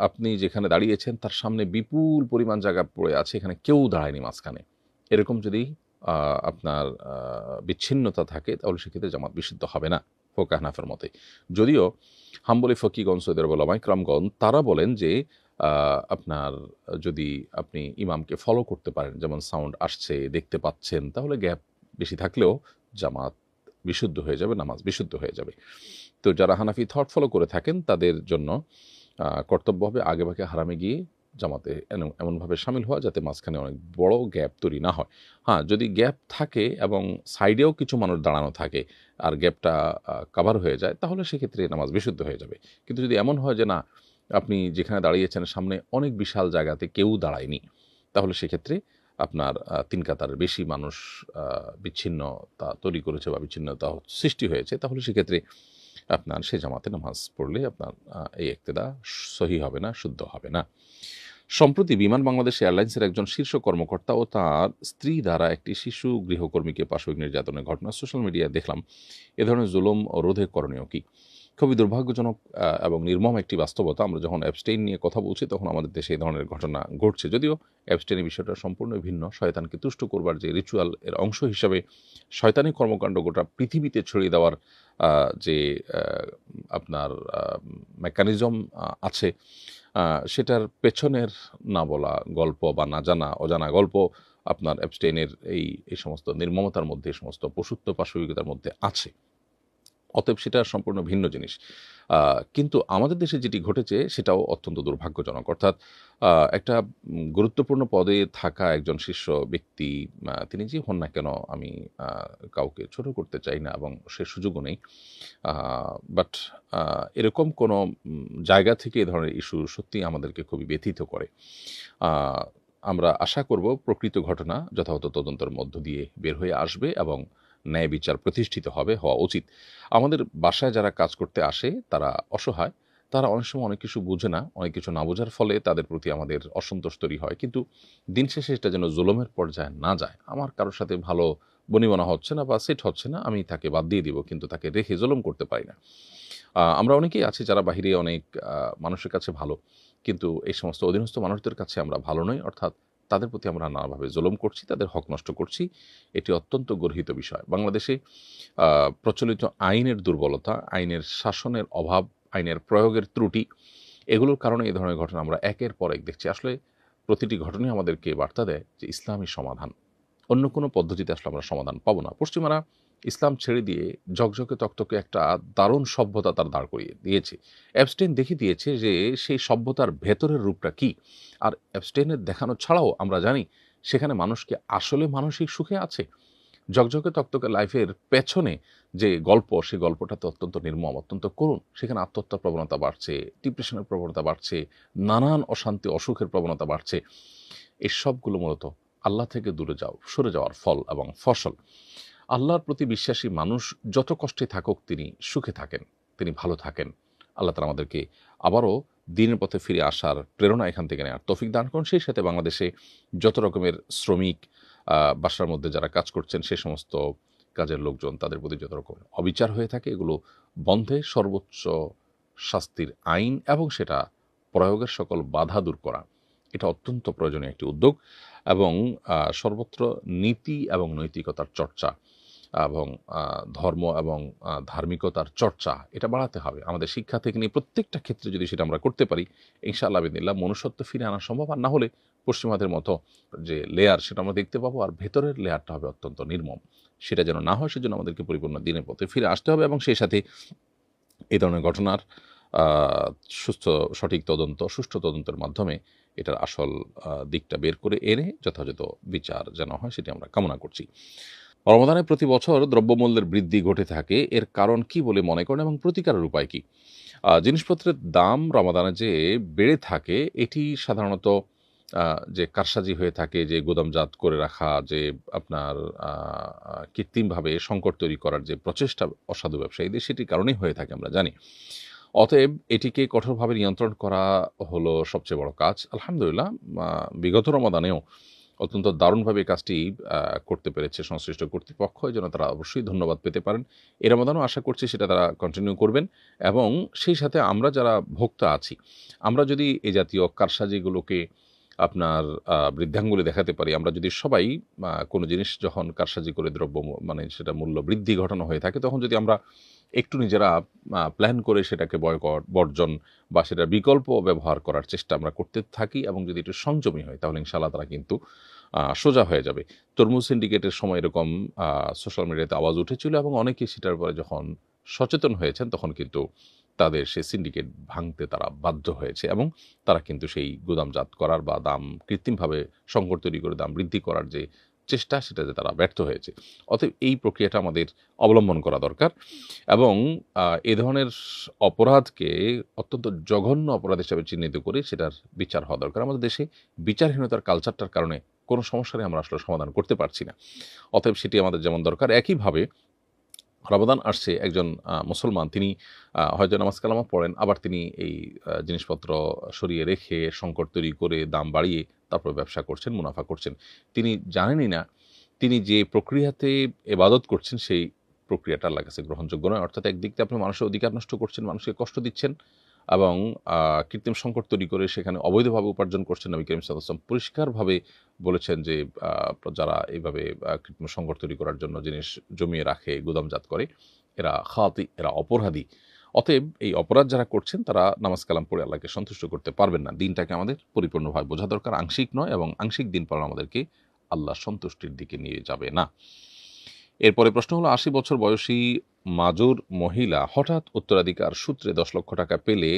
আপনি যেখানে দাঁড়িয়েছেন তার সামনে বিপুল পরিমাণ জায়গা পড়ে আছে, এখানে কেউ দাঁড়ায়নি মাঝখানে। এরকম যদি আপনার বিচ্ছিন্নতা থাকে, তাহলে সেক্ষেত্রে জামাত বিশুদ্ধ হবে না ফোকাহ হানাফের মতে। যদিও হাম্বলি ফকিগণ, সৌদি আরবের ওলামায়ে কেরামগণ তারা বলেন যে আপনার যদি আপনি ইমামকে ফলো করতে পারেন, যেমন সাউন্ড আসছে, দেখতে পাচ্ছেন, তাহলে গ্যাপ বেশি থাকলেও জামাত বিশুদ্ধ হয়ে যাবে, নামাজ বিশুদ্ধ হয়ে যাবে। তো যারা হানাফি থট ফলো করে থাকেন তাদের জন্য কর্তব্য হবে আগেভাগে হারামে গিয়ে জামাতে এমনভাবে শামিল হওয়া যাতে মাঝখানে অনেক বড় গ্যাপ তৈরি না হয়। হ্যাঁ, যদি গ্যাপ থাকে এবং সাইডেও কিছু মানুষ দাঁড়ানো থাকে আর গ্যাপটা কাভার হয়ে যায়, তাহলে সেক্ষেত্রে নামাজ বিশুদ্ধ হয়ে যাবে। কিন্তু যদি এমন হয় যে না, আপনি যেখানে দাঁড়িয়েছেন সামনে অনেক বিশাল জায়গাতে কেউ দাঁড়ায়নি, তাহলে সেক্ষেত্রে আপনার ৩ কাতারের বেশি মানুষ বিচ্ছিন্নতা তৈরি করেছে বা বিচ্ছিন্নতা সৃষ্টি হয়েছে, তাহলে সেক্ষেত্রে আপনার সে জামাতে নামাজ পড়লে আপনার এই ইক্তেদা সহি হবে না, শুদ্ধ হবে না। সম্প্রতি বিমান বাংলাদেশ এয়ারলাইন্সের একজন শীর্ষ কর্মকর্তা ও তার স্ত্রী দ্বারা একটি শিশু গৃহকর্মীকে পাশবিক নির্যাতনের ঘটনা সোশ্যাল মিডিয়ায় দেখলাম। এ ধরনের জুলুম ও রোধে করণীয় কি? খুবই দুর্ভাগ্যজনক এবং নির্মম একটি বাস্তবতা। আমরা যখন অ্যাবস্টেইন নিয়ে কথা বলছি, তখন আমাদের দেশে এই ধরনের ঘটনা ঘটছে। যদিও অ্যাবস্টেইনের বিষয়টা সম্পূর্ণ ভিন্ন। শয়তানকে তুষ্ট করবার যে রিচুয়াল, এর অংশ হিসাবে শয়তানি কর্মকাণ্ড গোটা পৃথিবীতে ছড়িয়ে দেওয়ার যে আপনার মেকানিজম আছে, সেটার পেছনের না বলা গল্প বা না জানা অজানা গল্প আপনার অ্যাবস্টেইনের এই সমস্ত নির্মমতার মধ্যে, এই সমস্ত পশুত্ব পাশবিকতার মধ্যে আছে। অতএব সেটা সম্পূর্ণ ভিন্ন জিনিস। কিন্তু আমাদের দেশে যেটি ঘটেছে সেটাও অত্যন্ত দুর্ভাগ্যজনক। অর্থাৎ একটা গুরুত্বপূর্ণ পদে থাকা একজন শীর্ষ ব্যক্তি, তিনি যে হন না কেন, আমি কাউকে ছোট করতে চাই না এবং সে সুযোগও নেই। বাট এরকম কোনো জায়গা থেকে এ ধরনের ইস্যু সত্যিই আমাদেরকে খুবই ব্যথিত করে। আ আমরা আশা করব প্রকৃত ঘটনা যথাযথ তদন্তের মধ্য দিয়ে বের হয়ে আসবে এবং ন্যায় বিচার প্রতিষ্ঠিত হওয়া উচিত। আমাদের বাসায় যারা কাজ করতে আসে তারা অসহায়। তারা অনেক সময় অনেক কিছু বুঝে না। অনেক কিছু না বোঝার ফলে তাদের প্রতি আমাদের অসন্তোষ তৈরি হয়। কিন্তু দিন শেষে এটা যেন জুলুমের পর্যায়ে না যায়। আমার কারো সাথে ভালো বনিবনা হচ্ছে না বা সেট হচ্ছে না, আমি তাকে বাদ দিয়ে দিব। কিন্তু তাকে রেখে জুলুম করতে পারি না। আমরা অনেকেই আছি যারা বাহিরে অনেক মানুষের কাছে ভালো। কিন্তু এই সমস্ত অধীনস্থ মানুষদের কাছে আমরা ভালো নই। অর্থাৎ তাদের প্রতি আমরা নানাভাবে জুলুম করছি, তাদের হক নষ্ট করছি। এটি অত্যন্ত গর্হিত বিষয়। বাংলাদেশে প্রচলিত আইনের দুর্বলতা, আইনের শাসনের অভাব, আইনের প্রয়োগের ত্রুটি, এগুলোর কারণে এ ধরনের ঘটনা আমরা একের পর এক দেখছি। আসলে প্রতিটি ঘটনাই আমাদেরকে বার্তা দেয় যে ইসলামই সমাধান। অন্য কোনো পদ্ধতিতে আসলে আমরা সমাধান পাবো না। পশ্চিমারা ইসলাম ছেড়ে দিয়ে ঝকঝকে তকতকে একটা দারুণ সভ্যতা তার দাঁড় করিয়ে দিয়েছে। অ্যাবস্টেইন দেখিয়ে দিয়েছে যে সেই সভ্যতার ভেতরের রূপটা কী। আর অ্যাবস্টেইনের দেখানো ছাড়াও আমরা জানি সেখানে মানুষ কি আসলে মানসিক সুখে আছে? ঝকঝকে তকতকে লাইফের পেছনে যে গল্প, সেই গল্পটাতে অত্যন্ত নির্মম, অত্যন্ত করুণ। সেখানে আত্মহত্যার প্রবণতা বাড়ছে, ডিপ্রেশনের প্রবণতা বাড়ছে, নানান অশান্তি, অসুখের প্রবণতা বাড়ছে। এই সবগুলো মূলত আল্লাহ থেকে সরে যাওয়ার ফল এবং ফসল। আল্লাহর প্রতি বিশ্বাসী মানুষ যত কষ্টে থাকুক, তিনি সুখে থাকেন, তিনি ভালো থাকেন। আল্লাহ তাআলা আমাদেরকে আবারও দ্বীনের পথে ফিরে আসার প্রেরণা এখান থেকে নেওয়ার তৌফিক দান করুন। সেই সাথে বাংলাদেশে যত রকমের শ্রমিক, বাসার মধ্যে যারা কাজ করছেন, সে সমস্ত কাজের লোকজন, তাদের প্রতি যত রকম অবিচার হয়ে থাকে, এগুলো বন্ধে সর্বোচ্চ শাস্তির আইন এবং সেটা প্রয়োগের সকল বাধা দূর করা, এটা অত্যন্ত প্রয়োজনীয় একটি উদ্যোগ। এবং সর্বত্র নীতি এবং নৈতিকতার চর্চা এবং ধর্ম এবং ধার্মিকতার চর্চা, এটা বাড়াতে হবে। আমাদের শিক্ষা থেকে নিয়ে প্রত্যেকটা ক্ষেত্রে যদি সেটা আমরা করতে পারি, ইনশাআল্লাহ বিদিনিল্লাহ মনুষ্যত্ব ফিরে আনা সম্ভব। আর না হলে পশ্চিমাদের মতো যে লেয়ার, সেটা আমরা দেখতে পাবো, আর ভেতরের লেয়ারটা হবে অত্যন্ত নির্মম। সেটা যেন না হয়, সেজন্য আমাদেরকে পরিপূর্ণ দ্বীনের পথে ফিরে আসতে হবে এবং সেই সাথে এই ধরনের ঘটনার আ সঠিক তদন্ত, সুষ্ঠু তদন্তের মাধ্যমে এটার আসল দিকটা বের করে এনে যথাযথ বিচার যেন হয়, সেটি আমরা কামনা করছি। রমাদানে প্রতি বছর দ্রব্যমূল্যের বৃদ্ধি ঘটে থাকে, এর কারণ কি বলে মনে করেন এবং প্রতিকারের উপায় কি? জিনিসপত্রের দাম রমাদানে যে বেড়ে থাকে, এটি সাধারণত যে কারসাজি হয়ে থাকে, যে গুদামজাত করে রাখা, যে আপনার কৃত্রিমভাবে সংকট তৈরি করার যে প্রচেষ্টা অসাধু ব্যবসায়ীদের, সেটির কারণেই হয়ে থাকে আমরা জানি। অতএব এটিকে কঠোরভাবে নিয়ন্ত্রণ করা হলো সবচেয়ে বড় কাজ। আলহামদুলিল্লাহ বিগত রমাদানেও অত্যন্ত দারুণভাবে এই কাজটি করতে পেরেছে সংশ্লিষ্ট কর্তৃপক্ষ। এজন্য তারা অবশ্যই ধন্যবাদ পেতে পারেন। এ রমাদানেও আশা করছি সেটা তারা কন্টিনিউ করবেন এবং সেই সাথে আমরা যারা ভোক্তা আছি, আমরা যদি এ জাতীয় কারসাজিগুলোকে আপনার বৃদ্ধাঙ্গুলি দেখাতে পারি, আমরা যদি সবাই কোনো জিনিস যখন কারসাজি করে দ্রব্য মানে সেটা মূল্য বৃদ্ধি ঘটানো হয়ে থাকে, তখন যদি আমরা একটু নিজেরা প্ল্যান করে সেটাকে বয়কট, বর্জন বা সেটার বিকল্প ব্যবহার করার চেষ্টা আমরা করতে থাকি এবং যদি একটু সংযমী হয়, তাহলে ইনশাআল্লাহ তারা কিন্তু সোজা হয়ে যাবে। তরমুজ সিন্ডিকেটের সময় এরকম সোশ্যাল মিডিয়াতে আওয়াজ উঠেছিল এবং অনেকেই সেটার পরে যখন সচেতন হয়েছেন, তখন কিন্তু তাদের সেই সিন্ডিকেট ভাঙতে তারা বাধ্য হয়েছে এবং তারা কিন্তু সেই গুদামজাত করার বা দাম কৃত্রিমভাবে সংকট তৈরি করে দাম বৃদ্ধি করার যে চেষ্টা, সেটাতে তারা ব্যর্থ হয়েছে। অতএব এই প্রক্রিয়াটা আমাদের অবলম্বন করা দরকার এবং এ ধরনের অপরাধকে অত্যন্ত জঘন্য অপরাধ হিসেবে চিহ্নিত করে সেটার বিচার হওয়া দরকার। আমাদের দেশে বিচারহীনতার কালচারটার কারণে কোনো সমস্যারই আমরা আসলে সমাধান করতে পারছি না। অতএব সেটি আমাদের যেমন দরকার, একইভাবে রমাদান আসছে, একজন মুসলমান তিনি হয়তো নামাজ কালামও পড়েন, আবার তিনি এই জিনিসপত্র সরিয়ে রেখে সংকট তৈরি করে দাম বাড়িয়ে তারপর ব্যবসা করছেন, মুনাফা করছেন। তিনি জানেনই না তিনি যে প্রক্রিয়াতে ইবাদত করছেন সেই প্রক্রিয়াটা আল্লাহর কাছে গ্রহণযোগ্য নয়। অর্থাৎ একদিক দিয়ে আপনি মানুষের অধিকার নষ্ট করছেন, মানুষকে কষ্ট দিচ্ছেন এবং কৃত্রিম সংকট তৈরি করে সেখানে অবৈধভাবে উপার্জন করছেন। নবী করিম সাল্লাল্লাহু আলাইহি ওয়াসাল্লাম পরিষ্কারভাবে বলেছেন যে যারা এইভাবে কৃত্রিম সংকট তৈরি করার জন্য জিনিস জমিয়ে রাখে, গুদামজাত করে, এরা খাতি, এরা অপরাধী। অতএব এই অপরাধ যারা করছেন তারা নামাজ কালাম পড়ে আল্লাহকে সন্তুষ্ট করতে পারবেন না। দিনটাকে আমাদের পরিপূর্ণভাবে বোঝা দরকার, আংশিক নয়, এবং আংশিক দিন পালন আমাদেরকে আল্লাহ সন্তুষ্টির দিকে নিয়ে যাবে না। এরপরে প্রশ্ন হলো, ৮০ বছর বয়সী মাজুর মহিলা হঠাৎ উত্তরাধিকার সূত্রে ১০ লক্ষ টাকা পেলে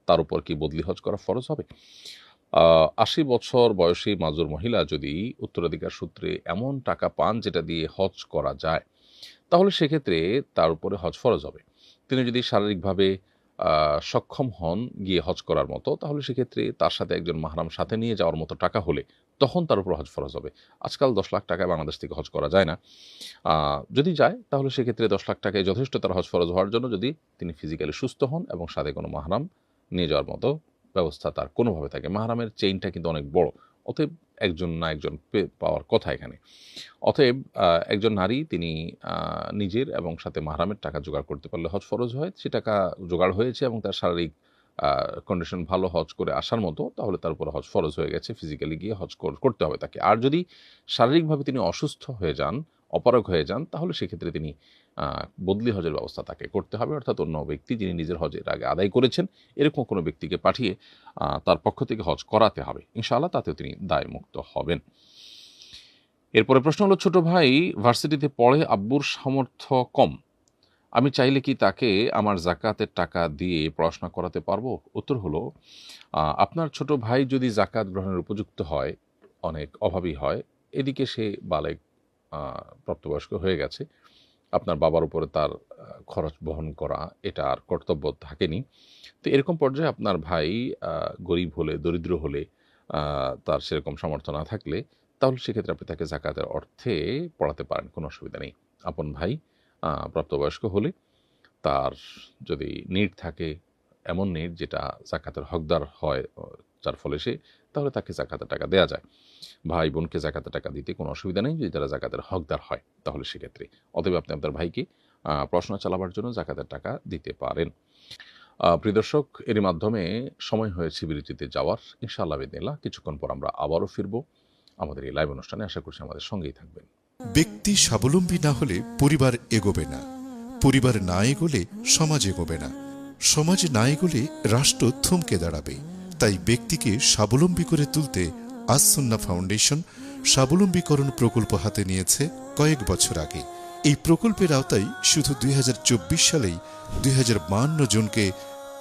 তার উপর কি বদলি হজ করা ফরজ হবে? ৮০ বছর বয়সী মাজুর মহিলা যদি উত্তরাধিকার সূত্রে এমন টাকা পান যেটা দিয়ে হজ করা যায়, তাহলে সেক্ষেত্রে তার উপরে হজ ফরজ হবে। তিনি যদি শারীরিকভাবে সক্ষম হন গিয়ে হজ করার মতো, তাহলে সেক্ষেত্রে তার সাথে একজন মাহরাম সাথে নিয়ে যাওয়ার মতো টাকা হলে তখন তার উপর হজ ফরজ হবে। আজকাল ১০ লাখ টাকায় বাংলাদেশ থেকে হজ করা যায় না। যদি যায় তাহলে সেক্ষেত্রে ১০ লাখ টাকায় যথেষ্ট তার হজ ফরজ হওয়ার জন্য, যদি তিনি ফিজিক্যালি সুস্থ হন এবং সাথে কোনো মাহরাম নিয়ে যাওয়ার মতো ব্যবস্থা তার কোনোভাবে থাকে। মাহরামের চেইনটা কিন্তু অনেক বড়, অতএব একজন না একজন পাওয়ার কথা এখানে। অতএব একজন নারী তিনি নিজের এবং সাথে মাহরামের টাকা জোগাড় করতে পারলে হজ ফরজ হয়। সে টাকা জোগাড় হয়েছে এবং তার শারীরিক কন্ডিশন ভালো হজ করে আসার মতো, তাহলে তার উপর হজ ফরজ হয়ে গেছে, ফিজিক্যালি গিয়ে হজ করতে হবে তাকে। আর যদি শারীরিকভাবে তিনি অসুস্থ হয়ে যান, অপারগ হয়ে যান, তাহলে সেক্ষেত্রে তিনি বদলি হজের ব্যবস্থা তাকে করতে হবে। অর্থাৎ অন্য ব্যক্তি যিনি নিজের হজের আগে আদায় করেছেন, এরকম কোনো ব্যক্তিকে পাঠিয়ে তার পক্ষ থেকে হজ করাতে হবে। ইনশাআল্লাহ তাতেও তিনি দায়মুক্ত হবেন। এরপরে প্রশ্ন হলো, ছোট ভাই ভার্সিটিতে পড়ে, আব্বুর সামর্থ্য কম, আমি চাইলে কি তাকে আমার জাকাতের টাকা দিয়ে পড়াশোনা করাতে পারবো? উত্তর হলো, আপনার ছোট ভাই যদি জাকাত গ্রহণের উপযুক্ত হয়, অনেক অভাবী হয়, এদিকে সে বালেগ প্রাপ্তবয়স্ক হয়ে গেছে, আপনার বাবার উপরে তার খরচ বহন করা এটা আর কর্তব্য থাকেনি। তো এরকম পর্যায়ে আপনার ভাই গরিব হলে, দরিদ্র হলে, তার সেরকম সামর্থ্য না থাকলে, তাহলে সেক্ষেত্রে আপনি তাকে জাকাতের অর্থে পড়াতে পারেন, কোনো অসুবিধা নেই। আপন ভাই প্রাপ্তবয়স্ক হলে তার যদি নিড থাকে, এমন নিড যেটা জাকাতের হকদার হয়, যার ফলে সে, তাহলে তাকে জাকাতের টাকা দেয়া যায়। ভাই বোনকে জাকাতের টাকা দিতে কোনো অসুবিধা নেই যদি তারা জাকাতের হকদার হয়, তাহলে সেক্ষেত্রে। অতএব আপনি আপনার ভাইকে পড়াশোনা চালাবার জন্য জাকাতের টাকা দিতে পারেন। প্রিয় দর্শক, এরই মাধ্যমে সময় হয়েছে বিরতিতে যাওয়ার। ইনশাআল্লাহ বিদিনিল্লাহ কিছুক্ষণ পর আমরা আবারও ফিরব আমাদের এই লাইভ অনুষ্ঠানে। আশা করছি আমাদের সঙ্গেই থাকবেন। ব্যক্তি স্বাবলম্বী না হলে পরিবার এগোবে না, পরিবার না এগোলে সমাজ এগোবে না, সমাজ না এগোলে রাষ্ট্র থমকে দাঁড়াবে। তাই ব্যক্তিকে স্বাবলম্বী করে তুলতে আস সুন্নাহ ফাউন্ডেশন স্বাবলম্বীকরণ প্রকল্প হাতে নিয়েছে কয়েক বছর আগে। এই প্রকল্পের আওতায় শুধু 2024 সালেই 2052 জনকে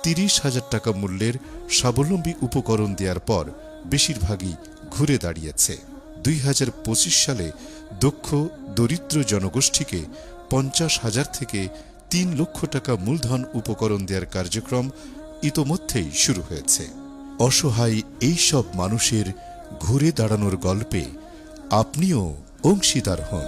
30,000 টাকা মূল্যের স্বাবলম্বী উপকরণ দেওয়ার পর বেশিরভাগই ঘুরে দাঁড়িয়েছে। 2025 সালে দক্ষ দরিদ্র জনগোষ্ঠীকে 50,000 থেকে 3 লক্ষ টাকা মূলধন উপকরণ দেওয়ার কার্যক্রম ইতোমধ্যেই শুরু হয়েছে। অসহায় এই সব মানুষের ঘুরে দাঁড়ানোর গল্পে আপনিও অংশীদার হন।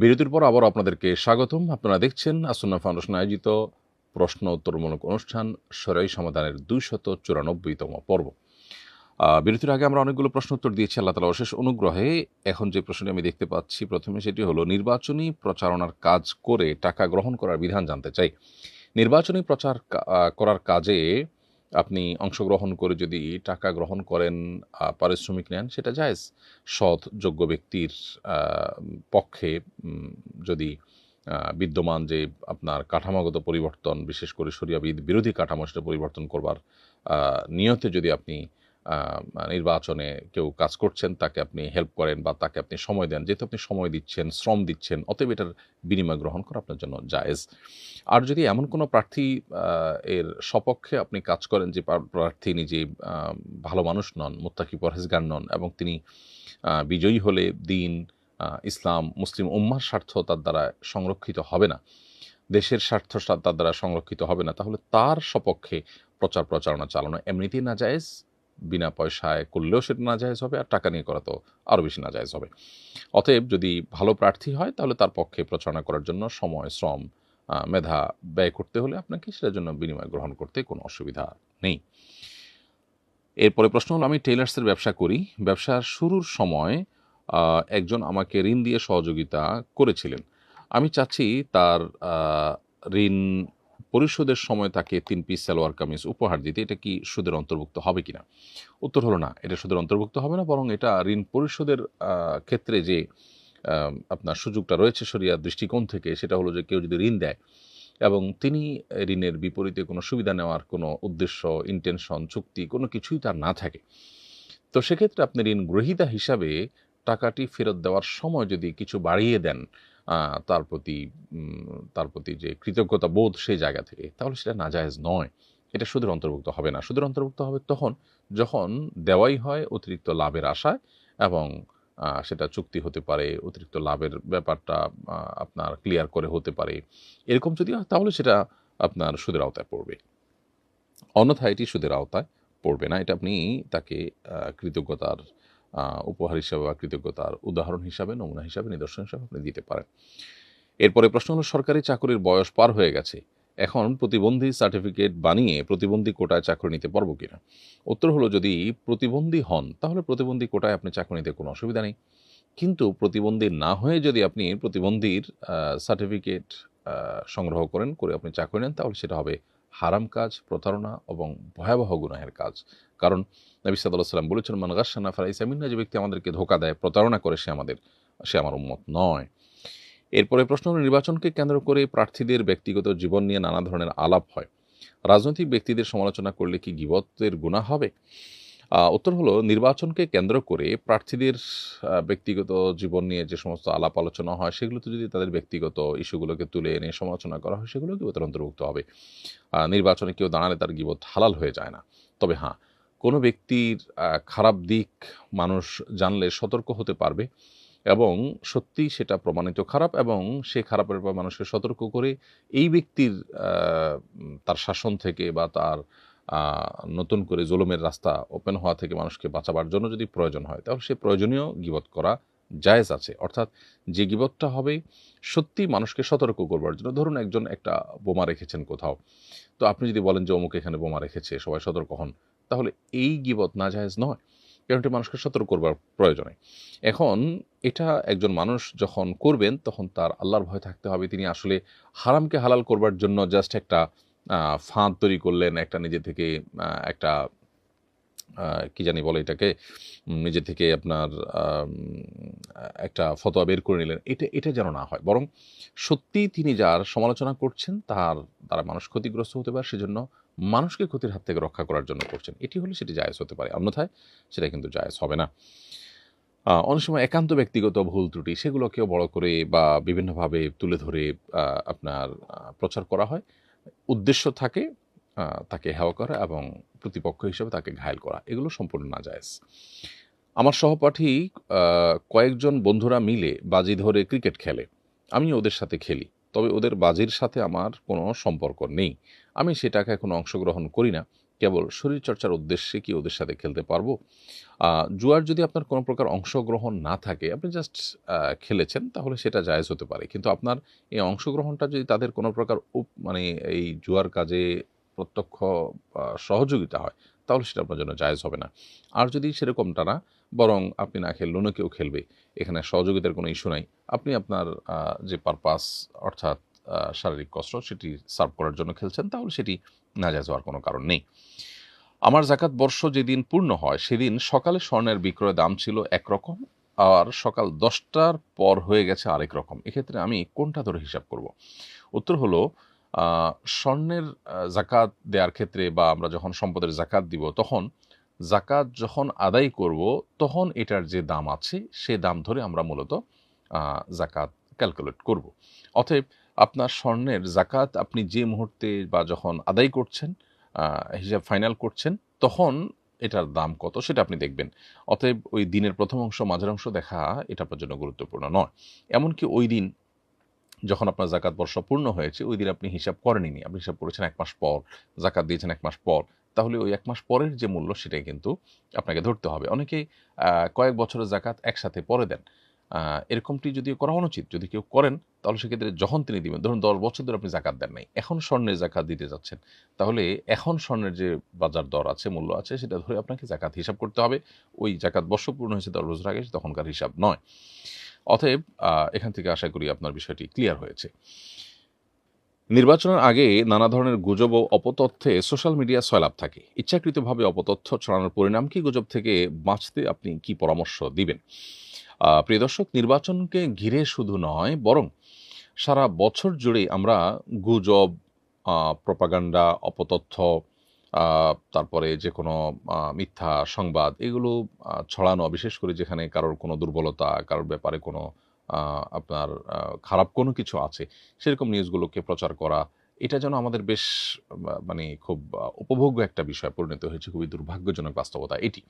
বিরতির পর আবার আপনাদেরকে স্বাগতম। আপনারা দেখছেন আসন্না ফাউন্ডেশন আয়োজিত প্রশ্ন উত্তরমূলক অনুষ্ঠান সরাই সমাধানের 294তম পর্ব। বিরতির আগে আমরা অনেকগুলো প্রশ্ন উত্তর দিয়েছি আল্লাহ তাআলার অশেষ অনুগ্রহে। এখন যে প্রশ্নটি আমি দেখতে পাচ্ছি প্রথমে, সেটি হলো নির্বাচনী প্রচারণার কাজ করে টাকা গ্রহণ করার বিধান জানতে চাই। নির্বাচনী প্রচার করার কাজে আপনি অংশগ্রহণ করে যদি টাকা গ্রহণ করেন, পারিশ্রমিক নেন, সেটা জায়েজ। সৎ যোগ্য ব্যক্তির পক্ষে যদি বিদ্যমান যে আপনার কাঠামোগত পরিবর্তন, বিশেষ করে শরিয়া বিরোধী কাঠামো, সেটা পরিবর্তন করবার নিয়তে যদি আপনি নির্বাচনে কেউ কাজ করছেন, তাকে আপনি হেল্প করেন বা তাকে আপনি সময় দেন, যেহেতু আপনি সময় দিচ্ছেন, শ্রম দিচ্ছেন, অতএব এটার বিনিময় গ্রহণ করা আপনার জন্য জায়েজ। আর যদি এমন কোনো প্রার্থী এর সপক্ষে আপনি কাজ করেন যে প্রার্থী নিজে ভালো মানুষ নন, মুত্তাকি পরহেজগার নন, এবং তিনি বিজয়ী হলে দিন, ইসলাম, মুসলিম উম্মার স্বার্থ তার দ্বারা সংরক্ষিত হবে না, দেশের স্বার্থ তার দ্বারা সংরক্ষিত হবে না, তাহলে তার সপক্ষে প্রচারণা চালানো এমনিতেই নাজায়েজ। বিনা পয়সায় করলেও সেটা নাজায়েজ হবে, আর টাকা নিয়ে করা তো আরও বেশি নাজায়েজ হবে। অতএব যদি ভালো প্রার্থী হয় তাহলে তার পক্ষে প্রচারণা করার জন্য সময়, শ্রম, মেধা ব্যয় করতে হলে আপনাকে সেটার জন্য বিনিময় গ্রহণ করতে কোনো অসুবিধা নেই। এরপরে প্রশ্ন হলো, আমি টেইলার্সের ব্যবসা করি। ব্যবসার শুরুর সময় একজন আমাকে ঋণ দিয়ে সহযোগিতা করেছিলেন। আমি চাচ্ছি তার ঋণ পরিশোধের সময় তাকে 3 পিস সালোয়ার কামিজ উপহার দিতে। এটা কি সুদের অন্তর্ভুক্ত হবে কিনা? উত্তর হলো না, এটা সুদের অন্তর্ভুক্ত হবে না, বরং এটা ঋণ পরিশোধের ক্ষেত্রে যে আপনার সুযোগটা রয়েছে শরিয়ার দৃষ্টিকোণ থেকে, সেটা হলো যে কেউ যদি ঋণ দেয় এবং তিনি ঋণের বিপরীতে কোনো সুবিধা নেওয়ার কোনো উদ্দেশ্য, ইন্টেনশন, চুক্তি কোনো কিছুই তার না থাকে, তো সেক্ষেত্রে আপনি ঋণ গ্রহীতা হিসাবে টাকাটি ফেরত দেওয়ার সময় যদি কিছু বাড়িয়ে দেন তার প্রতি যে কৃতজ্ঞতা বোধ সেই জায়গা থেকে, তাহলে সেটা নাজায়েজ নয়, এটা সুদের অন্তর্ভুক্ত হবে না। সুদের অন্তর্ভুক্ত হবে তখন যখন দেওয়াই হয় অতিরিক্ত লাভের আশায়, এবং সেটা চুক্তি হতে পারে, অতিরিক্ত লাভের ব্যাপারটা আপনার ক্লিয়ার করে হতে পারে, এরকম যদি হয় তাহলে সেটা আপনার সুদের আওতায় পড়বে, অন্যথায় এটি সুদের আওতায় পড়বে না। এটা আপনি তাকে কৃতজ্ঞতার উপহার হিসাবে বা কৃতজ্ঞতার উদাহরণ হিসাবে, নমুনা হিসাবে, নিদর্শন হিসাবে আপনি দিতে পারেন। এরপরে প্রশ্ন হলো, সরকারি চাকরির বয়স পার হয়ে গেছে, এখন প্রতিবন্ধী সার্টিফিকেট বানিয়ে প্রতিবন্ধী কোটায় চাকরি নিতে পারবো কিনা? উত্তর হলো, যদি প্রতিবন্ধী হন তাহলে প্রতিবন্ধী কোটায় আপনি চাকরি নিতে কোনো অসুবিধা নেই, কিন্তু প্রতিবন্ধী না হয়ে যদি আপনি প্রতিবন্ধীর সার্টিফিকেট সংগ্রহ করে আপনি চাকরি নেন, তাহলে সেটা হবে হারাম কাজ, প্রতারণা এবং ভয়াবহ গুনাহের কাজ। কারণ নবী সাল্লাল্লাহু আলাইহি ওয়াসাল্লাম বলেছেন, মান গাশশানা ফালাইসা মিন্না, যে ব্যক্তি আমাদেরকে ধোঁকা দেয়, প্রতারণা করে, সে আমার উম্মত নয়। এরপরে প্রশ্ন হলো, নির্বাচনকে কেন্দ্র করে প্রার্থীদের ব্যক্তিগত জীবন নিয়ে নানা ধরনের আলাপ হয়, রাজনৈতিক ব্যক্তিদের সমালোচনা করলে কি গীবতের গুনাহ হবে? উত্তর হলো, নির্বাচনকে কেন্দ্র করে প্রার্থীদের ব্যক্তিগত জীবন নিয়ে যে সমস্ত আলাপ আলোচনা হয়, সেগুলোতে যদি তাদের ব্যক্তিগত ইস্যুগুলোকে তুলে এনে সমালোচনা করা হয়, সেগুলো গীবতের অন্তর্ভুক্ত হবে। নির্বাচনে কেউ দাঁড়ালে তার গীবত হালাল হয়ে যায় না। তবে হ্যাঁ, কোনো ব্যক্তির খারাপ দিক মানুষ জানলে সতর্ক হতে পারবে, এবং সত্যি সেটা প্রমাণিত খারাপ, এবং সে খারাপের ব্যাপারে মানুষকে সতর্ক করে এই ব্যক্তির তার শাসন থেকে বা তার নতুন করে জুলুমের রাস্তা ওপেন হওয়া থেকে মানুষকে বাঁচাবার জন্য যদি প্রয়োজন হয়, তাহলে সে প্রয়োজনীয় গীবত করা জায়েজ আছে। অর্থাৎ যে গীবতটা হবে সত্যি মানুষকে সতর্ক করবার জন্য। ধরুন একজন একটা বোমা রেখেছেন কোথাও, তো আপনি যদি বলেন যে অমুক এখানে বোমা রেখেছে, সবাই সতর্ক হন, তাহলে এই গীবত নাজায়েজ নয়, কারণ এটা মানুষকে সতর্ক করবার প্রয়োজনে। এখন এটা একজন মানুষ যখন করবেন তখন তার আল্লাহর ভয় থাকতে হবে। তিনি আসলে হারামকে হালাল করবার জন্য জাস্ট একটা ফাঁদ তৈরি করলেন, একটা নিজে থেকে একটা কি জানি বলে এটাকে, নিজে থেকে আপনার একটা ফতোয়া বের করে নিলেন, এটা যেন না হয়, বরং সত্যি তিনি যার সমালোচনা করছেন তার দ্বারা মানুষ ক্ষতিগ্রস্ত হতে পারে, সেজন্য মানুষকে ক্ষতির হাত থেকে রক্ষা করার জন্য করছেন, এটি হলে সেটি জায়েজ হতে পারে, অন্যথায় সেটা কিন্তু জায়েজ হবে না। অনেক সময় একান্ত ব্যক্তিগত ভুল ত্রুটি সেগুলোকেও বড় করে বা বিভিন্নভাবে তুলে ধরে আপনার প্রচার করা হয়, উদ্দেশ্য থাকে তাকে হেয় করা এবং প্রতিপক্ষ হিসেবে তাকে ঘায়েল করা, এগুলো সম্পূর্ণ নাজায়েজ। আমার সহপাঠী কয়েকজন বন্ধুরা মিলে বাজি ধরে ক্রিকেট খেলে, আমি ওদের সাথে খেলি, তবে ওদের বাজির সাথে আমার কোনো সম্পর্ক নেই। আমি সে টাকায় কোনো অংশগ্রহণ করি না। কেবল শরীরচর্চার উদ্দেশ্যে কি ওদের সাথে খেলতে পারবো? জুয়ার যদি আপনার কোনো প্রকার অংশগ্রহণ না থাকে, আপনি জাস্ট খেলেছেন, তাহলে সেটা জায়েজ হতে পারে। কিন্তু আপনার এই অংশগ্রহণটা যদি তাদের কোনো প্রকার মানে এই জুয়ার কাজে প্রত্যক্ষ সহযোগিতা হয়, তাহলে সেটা আপনার জন্য জায়েজ হবে না। আর যদি সেরকমটা না, বরং আপনি না খেললে অন্য কেউ খেলবে, এখানে সহযোগিতার কোনো ইস্যু নাই। আপনি আপনার যে পারপাস, অর্থাৎ শারীরিক কসরত, সেটি সার্ভ করার জন্য খেলছেন, তাহলে সেটি নাজায়েজ হওয়ার কোনো কারণ নেই। আমার জাকাত বর্ষ যেদিন পূর্ণ হয়, সেদিন সকালে স্বর্ণের বিক্রয় দাম ছিল একরকম, আর সকাল 10টার পর হয়ে গেছে আরেক রকম। এক্ষেত্রে আমি কোনটা ধরে হিসাব করব? উত্তর হলো, স্বর্ণের জাকাত দেওয়ার ক্ষেত্রে বা আমরা যখন সম্পদের জাকাত দিব, তখন জাকাত যখন আদায় করব, তখন এটার যে দাম আছে সে দাম ধরে আমরা মূলত জাকাত ক্যালকুলেট করব। অতএব আপনার স্বর্ণের জাকাত আপনি যে মুহূর্তে বা যখন আদায় করছেন, হিসাব ফাইনাল করছেন, তখন এটার দাম কত সেটা আপনি দেখবেন। অতএব ওই দিনের প্রথম অংশ, মাঝের অংশ দেখা এটা আপনার জন্য গুরুত্বপূর্ণ নয়। এমনকি ওই দিন যখন আপনার জাকাত বর্ষ পূর্ণ হয়েছে, ওই দিন আপনি হিসাব করেননি, আপনি হিসাব করেছেন ১ মাস পর, জাকাত দিয়েছেন ১ মাস পর, তাহলে ওই ১ মাস পরের যে মূল্য সেটাই কিন্তু আপনাকে ধরতে হবে। অনেকেই কয়েক বছরের জাকাত একসাথে পরে দেন। এরকমটি যদিও করা অনুচিত। যদি কেউ করেন, তাহলে সেক্ষেত্রে যখন তিনি দিবেন, ধরুন ১০ বছর ধরে আপনি জাকাত দেন নাই, এখন স্বর্ণের জাকাত দিতে যাচ্ছেন, তাহলে এখন স্বর্ণের যে বাজার দর আছে, মূল্য আছে, সেটা ধরে আপনাকে জাকাত হিসাব করতে হবে। ওই জাকাত বর্ষ পূর্ণ হয়েছে ১০ বছর আগে, তখনকার হিসাব নয়। অতএব এখান থেকে আশা করি আপনার বিষয়টি ক্লিয়ার হয়েছে। নির্বাচনের আগে নানা ধরনের গুজব ও অপতথ্যে সোশ্যাল মিডিয়া সয়লাব থাকে। ইচ্ছাকৃতভাবে অপতথ্য ছড়ানোর পরিণাম কি? গুজব থেকে বাঁচতে আপনি কি পরামর্শ দিবেন? প্রিয় দর্শক, নির্বাচনকে ঘিরে শুধু নয়, বরং সারা বছর জুড়েই আমরা গুজব, প্রপাগান্ডা, অপতথ্য, তারপরে যে কোনো মিথ্যা সংবাদ, এগুলো ছড়ানো, বিশেষ করে যেখানে কারোর কোনো দুর্বলতা, কারোর ব্যাপারে কোনো আপনার খারাপ কোনো কিছু আছে, সেরকম নিউজগুলোকে প্রচার করা, এটা যেন আমাদের বেশ মানে খুব উপভোগ্য একটা বিষয় পরিণত হয়েছে। খুবই দুর্ভাগ্যজনক বাস্তবতা এটি।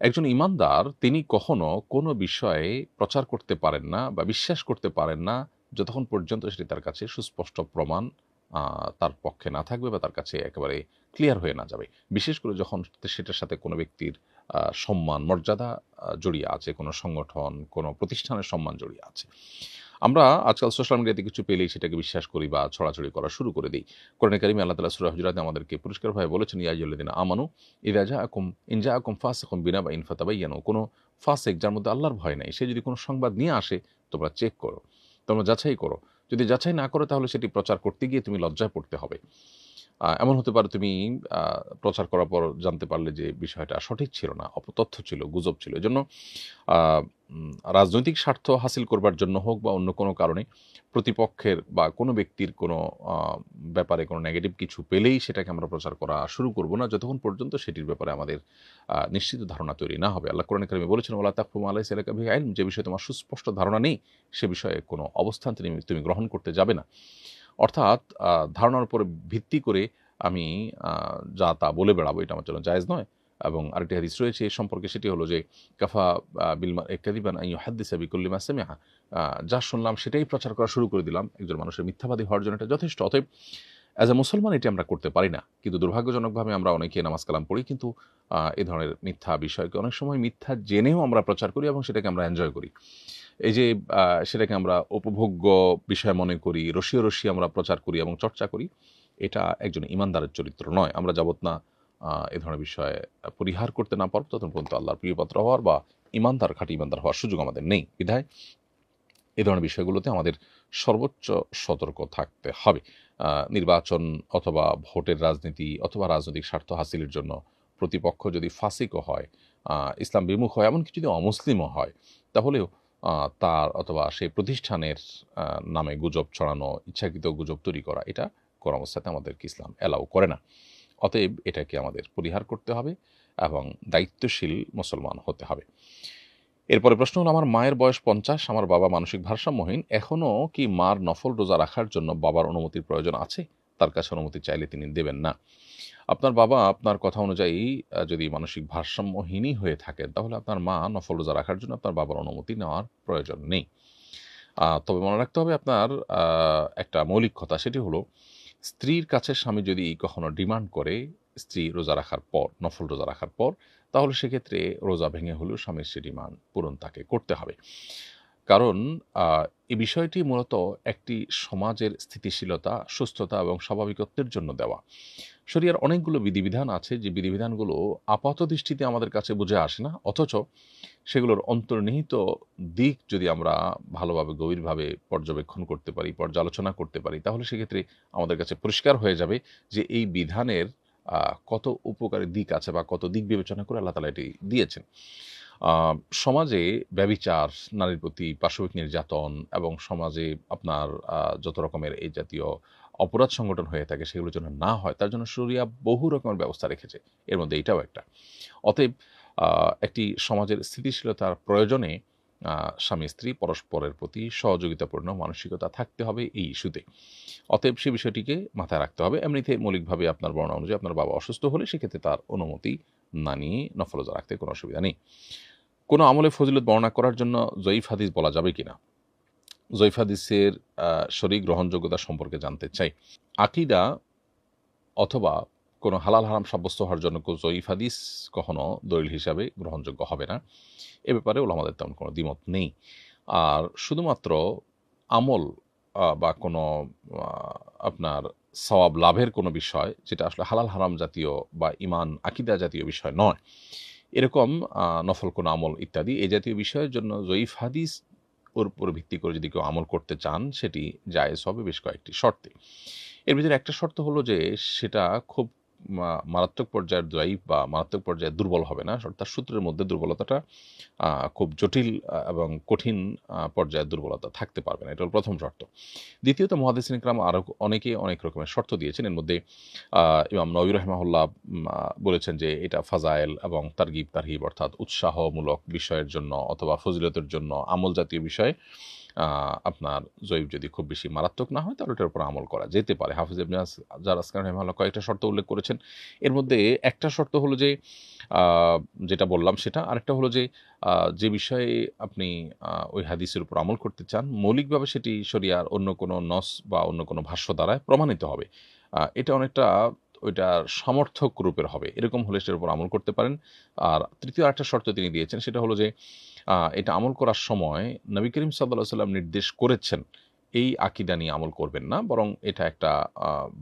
একজন ঈমানদার তিনি কখনো কোনো বিষয়ে প্রচার করতে পারেন না বা বিশ্বাস করতে পারেন না, যতক্ষণ পর্যন্ত সেটি তার কাছে সুস্পষ্ট প্রমাণ তার পক্ষে না থাকবে বা তার কাছে একেবারে ক্লিয়ার হয়ে না যাবে। বিশেষ করে যখন সেটার সাথে কোনো ব্যক্তির সম্মান, মর্যাদা জড়িয়ে আছে, কোনো সংগঠন, কোনো প্রতিষ্ঠানের সম্মান জড়িয়ে আছে। আমরা আজকাল সোশ্যাল মিডিয়াতে কিছু পেলেই সেটাকে বিশ্বাস করি বা ছড়াছড়ি করা শুরু করে দিই। কোরআনে কারিমে আল্লাহ তাআলা সূরা হুজুরাতে আমাদেরকে পরিষ্কারভাবে বলেছেন, ইয়া আইয়ুহাল্লাযীনা আমানু ইন জাআকুম ফাসিকুম বিনাবাইন ফাতাবায়ানু। কোনো ফাসিক, যার মধ্যে আল্লাহর ভয় নাই, সে যদি কোনো সংবাদ নিয়ে আসে, তোমরা চেক করো, তোমরা যাচাই করো। যদি যাচাই না করো, তাহলে সেটি প্রচার করতে গিয়ে তুমি লজ্জায় পড়তে হবে। এমন হতে পারে তুমি প্রচার করার পর জানতে পারলে যে বিষয়টা সঠিক ছিল না, অপতথ্য ছিল, গুজব ছিল। এজন্য আ রাজনৈতিক স্বার্থ হাসিল করবার জন্য হোক বা অন্য কোনো কারণে, প্রতিপক্ষের বা কোনো ব্যক্তির কোনো ব্যাপারে কোনো নেগেটিভ কিছু পেলেই সেটাকে আমরা প্রচার করা শুরু করব না, যতক্ষণ পর্যন্ত সেটির ব্যাপারে আমাদের নিশ্চিত ধারণা তৈরি না হবে। আল্লাহ কোরআনে কারিমে বলেছেন, ওয়ালা তাকফু মা লাইসা লাকা বিহি ইলম, যে বিষয়ে তোমার সুস্পষ্ট ধারণা নেই, সে বিষয়ে কোনো অবস্থান তুমি গ্রহণ করতে যাবে না। অর্থাৎ ধারণার উপর ভিত্তি করে আমি যা তা বলে বেড়াবো, এটা আমার জন্য জায়েজ নয়। এবং আরেকটি হাদিস রয়েছে এ সম্পর্কে, সেটি হলো যে কাফা বিল মারই কাযিবান আন ইউহাদ্দিসা বিকুল্লি মা সামিআ। যা শুনলাম সেটাই প্রচার করা শুরু করে দিলাম, একজন মানুষের মিথ্যাবাদী হওয়ার জন্য এটা যথেষ্ট। অতএব অ্যাজ এ মুসলমান এটি আমরা করতে পারি না। কিন্তু দুর্ভাগ্যজনকভাবে আমরা অনেকে নামাজ কালাম পড়ি, কিন্তু এ ধরনের মিথ্যা বিষয়কে অনেক সময় মিথ্যা জেনেও আমরা প্রচার করি এবং সেটাকে আমরা এনজয় করি। এই যে সেটাকে আমরা উপভোগ্য বিষয় মনে করি, রসিয়ে রসিয়ে আমরা প্রচার করি এবং চর্চা করি, এটা একজন ঈমানদারের চরিত্র নয়। আমরা যাবত না এ ধরনের বিষয় পরিহার করতে না পারব, ততক্ষণ পর্যন্ত আল্লাহর প্রিয়পাত্র হওয়ার বা ঈমানদার, খাঁটি ঈমানদার হওয়ার সুযোগ আমাদের নেই। বিধায় এ ধরনের বিষয়গুলোতে আমাদের সর্বোচ্চ সতর্ক থাকতে হবে। নির্বাচন অথবা ভোটের রাজনীতি অথবা রাজনৈতিক স্বার্থ হাসিলের জন্য প্রতিপক্ষ যদি ফাসিকও হয়, ইসলাম বিমুখ হয়, এমনকি যদি অমুসলিমও হয়, তাহলেও তার অথবা সেই প্রতিষ্ঠানের নামে গুজব ছড়ানো, ইচ্ছাকৃত গুজব তৈরি করা, এটা কোনো অবস্থাতে আমাদেরকে ইসলাম অ্যালাউ করে না। অতএব এটাকে আমাদের পরিহার করতে হবে এবং দায়িত্বশীল মুসলমান হতে হবে। এরপরে প্রশ্ন হলো, আমার মায়ের বয়স ৫০, আমার বাবা মানসিক ভারসাম্যহীন, এখনও কি মার নফল রোজা রাখার জন্য বাবার অনুমতির প্রয়োজন আছে? তার কাছে অনুমতি চাইলে তিনি দেবেন না। আপনার বাবা আপনার কথা অনুযায়ী যদি মানসিক ভারসাম্যহীনই হয়ে থাকেন, তাহলে আপনার মা নফল রোজা রাখার জন্য আপনার বাবার অনুমতি নেওয়ার প্রয়োজন নেই। তবে মনে রাখতে হবে আপনার একটা মৌলিক কথা, সেটি হলো স্ত্রীর কাছে স্বামী যদি কখনো ডিমান্ড করে স্ত্রী রোজা রাখার পর, নফল রোজা রাখার পর, তাহলে সেক্ষেত্রে রোজা ভেঙে হলেও স্বামীর সে ডিমান্ড পূরণ তাকে করতে হবে। কারণ আ এই বিষয়টি মূলত একটি সমাজের স্থিতিশীলতা, সুস্থতা এবং স্বাভাবিকত্বের জন্য দেওয়া। শরিয়ার অনেকগুলো বিধিবিধান আছে যে বিধিবিধানগুলো আপাতদৃষ্টিতে আমাদের কাছে বুঝে আসে না। অথচ সেগুলোর অন্তর্নিহিত দিক যদি আমরা ভালোভাবে গভীরভাবে পর্যবেক্ষণ করতে পারি, পর্যালোচনা করতে পারি, তাহলে সেক্ষেত্রে আমাদের কাছে পরিষ্কার হয়ে যাবে যে এই বিধানের আ কত উপকারী দিক আছে বা কত দিক বিবেচনা করে আল্লাহ তাআলা এটি দিয়েছেন। আ সমাজে ব্যভিচার, নারীর প্রতি পাশবিক নির্যাতন এবং সমাজে আপনার যত রকমের এই জাতীয় অপরাধ সংগঠন হয়ে থাকে সেগুলো যেন না হয় তার জন্য শরিয়া বহু রকমের ব্যবস্থা রেখেছে। এর মধ্যে এটাও একটা। অতএব আ একটি সমাজের স্থিতিশীলতার প্রয়োজনে স্বামী-স্ত্রী পরস্পরের প্রতি সহযোগিতাপূর্ণ মানসিকতা থাকতে হবে এই ইস্যুতে। অতএব সে বিষয়টিকে মাথায় রাখতে হবে। এমনিতে মৌলিকভাবে আপনার বর্ণনা অনুযায়ী আপনার বাবা অসুস্থ হলে সেক্ষেত্রে তার অনুমতি না নিয়ে নফল রোজা রাখতে কোনো অসুবিধা নেই। কোনো আমলে ফজিলত বর্ণনা করার জন্য জয়ীফ হাদিস বলা যাবে কিনা? জয়ীফ হাদিসের সঠিক গ্রহণযোগ্যতা সম্পর্কে জানতে চাই। আকীদা অথবা কোনো হালাল হারাম সাব্যস্ত হওয়ার জন্য জয়ীফ হাদিস কখনো দলিল হিসাবে গ্রহণযোগ্য হবে না। এ ব্যাপারে উলামাদের তেমন কোনো দ্বিমত নেই। আর শুধুমাত্র আমল বা কোনো আ আপনার সওয়াব লাভের কোনো বিষয় যেটা আসলে হালাল হারাম জাতীয় বা ঈমান আকীদা জাতীয় বিষয় নয়। এরকম নফল কোনো আমল ইত্যাদি এই জাতীয় বিষয়ের জন্য জয়ীফ হাদিস ওর উপর ভিত্তি করে যদি কেউ আমল করতে চান সেটি জায়েজ হবে বেশ কয়েকটি শর্তে। এর ভিতরে একটা শর্ত হলো যে সেটা খুব মারাত্মক পর্যায়ের জয়ীফ বা মারাত্মক পর্যায়ে দুর্বল হবে না। তার সূত্রের মধ্যে দুর্বলতাটা খুব জটিল এবং কঠিন পর্যায়ের দুর্বলতা থাকতে পারবে না। এটা হলো ১ম শর্ত। দ্বিতীয়ত মুহাদ্দিসিন ইকরাম আরো অনেকে অনেক রকমের শর্ত দিয়েছেন। এর মধ্যে ইমাম নবী রাহিমাহুল্লাহ বলেছেন যে এটা ফাজায়েল এবং তারগিব তারহিব অর্থাৎ উৎসাহমূলক বিষয়ের জন্য অথবা ফজিলতের জন্য আমল জাতীয় বিষয়ে আপনার জয়ীফ যদি খুব বেশি মারাত্মক না হয় তাহলে এটার উপর আমল করা যেতে পারে। হাফিজ ইবনে হাজার আসকালানি রাহিমাহুল্লাহ কয়েকটা শর্ত উল্লেখ করেছেন। এর মধ্যে একটা শর্ত হলো যে আ যেটা বললাম সেটা। আরেকটা হলো যে যে বিষয়ে আপনি ওই হাদিসের উপর আমল করতে চান, মৌলিকভাবে সেটি শরিয়ার অন্য কোনো নস বা অন্য কোনো ভাষ্য দ্বারায় প্রমাণিত হবে। এটা অনেকটা ওইটার সমর্থক রূপের হবে। এরকম হলে সেটার উপর আমল করতে পারেন। আর তৃতীয় আরেকটা শর্ত তিনি দিয়েছেন সেটা হলো যে এটা আমল করার সময় নবী করিম সাল্লাল্লাহু আলাইহি সাল্লাম নির্দেশ করেছেন, এই আকীদা নিয়ে আমল করবেন না। বরং এটা একটা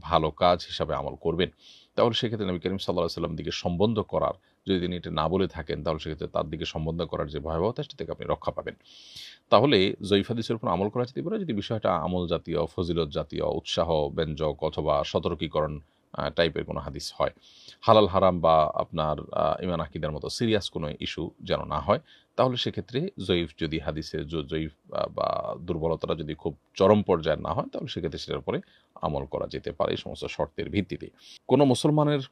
ভালো কাজ হিসাবে আমল করবেন। তাহলে সেক্ষেত্রে নবী করিম সাল্লাল্লাহু আলাইহি সাল্লামের দিকে সম্বন্ধ করার যদি তিনি এটা না বলে থাকেন তাহলে সেক্ষেত্রে তার দিকে সম্বন্ধ করার যে ভয়াবহতা সেটা থেকে আপনি রক্ষা পাবেন। তাহলে জয়ীফ হাদিসের উপর আমল করা যেতে পারে যদি বিষয়টা আমল জাতীয়, ফজিলত জাতীয়, উৎসাহ ব্যঞ্জক অথবা সতর্কীকরণ টাইপের কোনো হাদিস হয়। হালাল হারাম বা আপনার ঈমান আকীদার মতো সিরিয়াস কোনো ইস্যু যেন না হয়। তাহলে সেক্ষেত্রে জয়ীফ যদি হাদিসের জয়ীফ বা দুর্বলতাটা যদি খুব চরম পর্যায়ের না হয় তাহলে সেক্ষেত্রে সেটার উপরে আমল করা যেতে পারে এই সমস্ত শর্তের ভিত্তিতে। কোনো মুসলমানের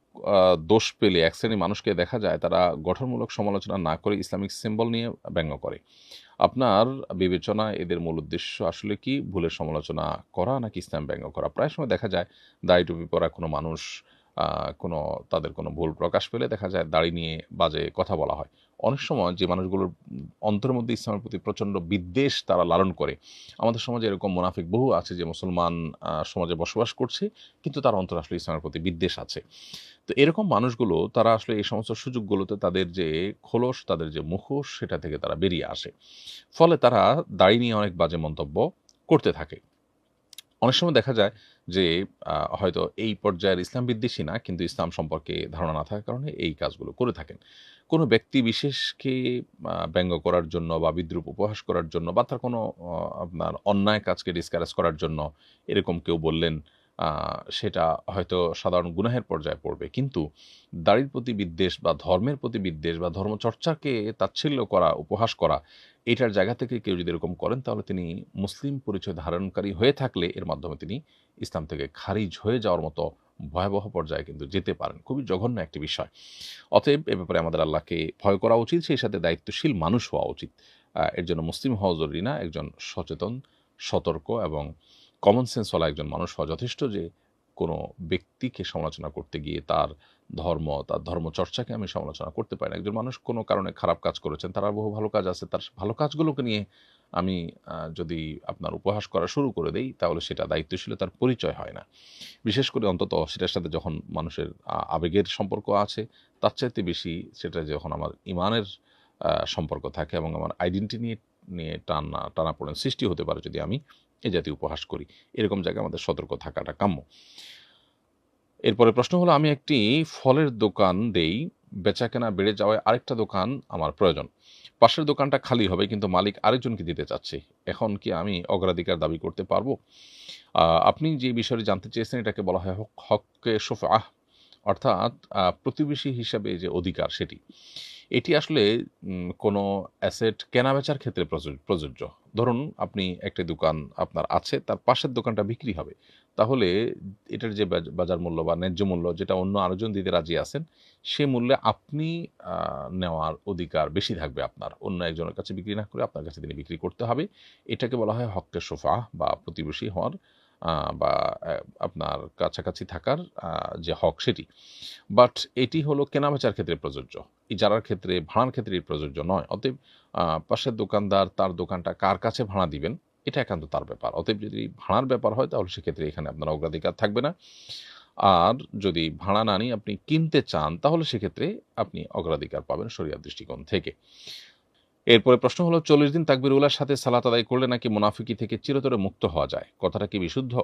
দোষ পেলে এক শ্রেণীর মানুষকে দেখা যায় তারা গঠনমূলক সমালোচনা না করে ইসলামিক সিম্বল নিয়ে ব্যঙ্গ করে। আপনার বিবেচনায় এদের মূল উদ্দেশ্য আসলে কি? ভুলের সমালোচনা করা নাকি ইসলাম ব্যঙ্গ করা? প্রায় সময় দেখা যায় দাড়ি টুপি পরা কোনো মানুষ আ কোনো তাদের কোনো ভুল প্রকাশ পেলে দেখা যায় দাড়ি নিয়ে বাজে কথা বলা হয়। অনেক সময় যে মানুষগুলোর অন্তরের মধ্যে ইসলামের প্রতি প্রচণ্ড বিদ্বেষ তারা লালন করে। আমাদের সমাজে এরকম মুনাফিক বহু আছে যে মুসলমান সমাজে বসবাস করছে কিন্তু তার অন্তরে আসলে ইসলামের প্রতি বিদ্বেষ আছে। তো এরকম মানুষগুলো তারা আসলে এই সমস্ত সুযোগগুলোতে তাদের যে খোলস, তাদের যে মুখোশ সেটা থেকে তারা বেরিয়ে আসে। ফলে তারা দাড়ি নিয়ে অনেক বাজে মন্তব্য করতে থাকে। অনেক সময় দেখা যায় যে হয়তো এই পর্যায়ের ইসলাম বিদ্বেষী না কিন্তু ইসলাম সম্পর্কে ধারণা না থাকার কারণে এই কাজগুলো করে থাকেন। কোনো ব্যক্তি বিশেষকে ব্যঙ্গ করার জন্য বা বিদ্রূপ উপহাস করার জন্য বা তার কোনো আপনার অন্যায় কাজকে ডিসকারেজ করার জন্য এরকম কেউ বললেন, আ সেটা হয়তো সাধারণ গুনাহের পর্যায়ে পড়বে। কিন্তু দাড়ির প্রতি বিদ্বেষ বা ধর্মের প্রতি বিদ্বেষ বা ধর্মচর্চাকে তাচ্ছিল্য করা, উপহাস করা এটার জায়গা থেকে কেউ যদি এরকম করেন তাহলে তিনি মুসলিম পরিচয় ধারণকারী হয়ে থাকলে এর মাধ্যমে তিনি ইসলাম থেকে খারিজ হয়ে যাওয়ার মতো ভয়াবহ পর্যায়ে কিন্তু যেতে পারেন। খুবই জঘন্য একটি বিষয়। অতএব এ ব্যাপারে আমাদের আল্লাহকে ভয় করা উচিত, সেই সাথে দায়িত্বশীল মানুষ হওয়া উচিত। এর জন্য মুসলিম হওয়া জরুরি না, একজন সচেতন, সতর্ক এবং কমন সেন্স ওয়ালা একজন মানুষ হওয়া যথেষ্ট যে কোনো ব্যক্তিকে সমালোচনা করতে গিয়ে তার ধর্ম, তার ধর্মচর্চাকে আমি সমালোচনা করতে পারি না। একজন মানুষ কোনো কারণে খারাপ কাজ করেছেন, তার আর বহু ভালো কাজ আছে। তার ভালো কাজগুলোকে নিয়ে আমি যদি আপনার উপহাস করা শুরু করে দেই, তাহলে সেটা দায়িত্বশীলতার পরিচয় হয় না। বিশেষ করে অন্তত সেটার সাথে যখন মানুষের আবেগের সম্পর্ক আছে, তার চাইতে বেশি সেটা যখন আমার ইমানের সম্পর্ক থাকে এবং আমার আইডেন্টিটি নিয়ে নিয়ে টানাপোড়েন সৃষ্টি হতে পারে যদি আমি এ জাতীয় উপহাস করি। এরকম জায়গায় আমাদের সতর্ক থাকাটা কাম্য। এরপরে প্রশ্ন হলো, আমি একটি ফলের দোকান দেই, বেচাকেনা বেড়ে যাওয়ায় আরেকটা দোকান আমার প্রয়োজন। পাশের দোকানটা খালি হবে কিন্তু মালিক আরেকজনকে দিতে চাচ্ছে। এখন কি আমি অগ্রাধিকার দাবি করতে পারবো? আপনি যে বিষয়টি জানতে চেয়েছেন এটাকে বলা হয় হক্কে শোফাআহ, অর্থাৎ প্রতিবেশী হিসাবে যে অধিকার সেটি। এটি আসলে কোনো অ্যাসেট কেনাবেচার ক্ষেত্রে প্রযোজ্য। ধরুন আপনি একটি দোকান আপনার আছে, তার পাশের দোকানটা বিক্রি হবে। তাহলে এটার যে বাজার মূল্য বা ন্যায্য মূল্য যেটা অন্য আরেকজন দিতে রাজি আছেন, সে মূল্যে আপনি নেওয়ার অধিকার বেশি থাকবে আপনার। অন্য একজনের কাছে বিক্রি না করে আপনার কাছে তিনি বিক্রি করতে হবে। এটাকে বলা হয় হক্কে শোফাআহ বা প্রতিবেশী হওয়ার বা আপনার কাছাকাছি থাকার যে হক সেটি। বাট এটি হলো কেনাবেচার ক্ষেত্রে প্রযোজ্য। ইজারার ক্ষেত্রে, ভাড়ার ক্ষেত্রে প্রযোজ্য নয়। অতএব পাশের দোকানদার তার দোকানটা কার কাছে ভাড়া দিবেন, এটা একান্ত তার ব্যাপার। অতএব যদি ভাড়ার ব্যাপার হয় তাহলে সেক্ষেত্রে এখানে আপনার অগ্রাধিকার থাকবে না। আর যদি ভাড়া না নিয়ে আপনি কিনতে চান তাহলে সেক্ষেত্রে আপনি অগ্রাধিকার পাবেন শরিয়ার দৃষ্টিকোণ থেকে। এরপরে প্রশ্ন হলো, 40 দিন তাকবীরউলার সাথে সালাত আদায় করলে নাকি মুনাফিকি থেকে চিরতরে মুক্ত হওয়া যায়। কথাটা কি বিশুদ্ধ?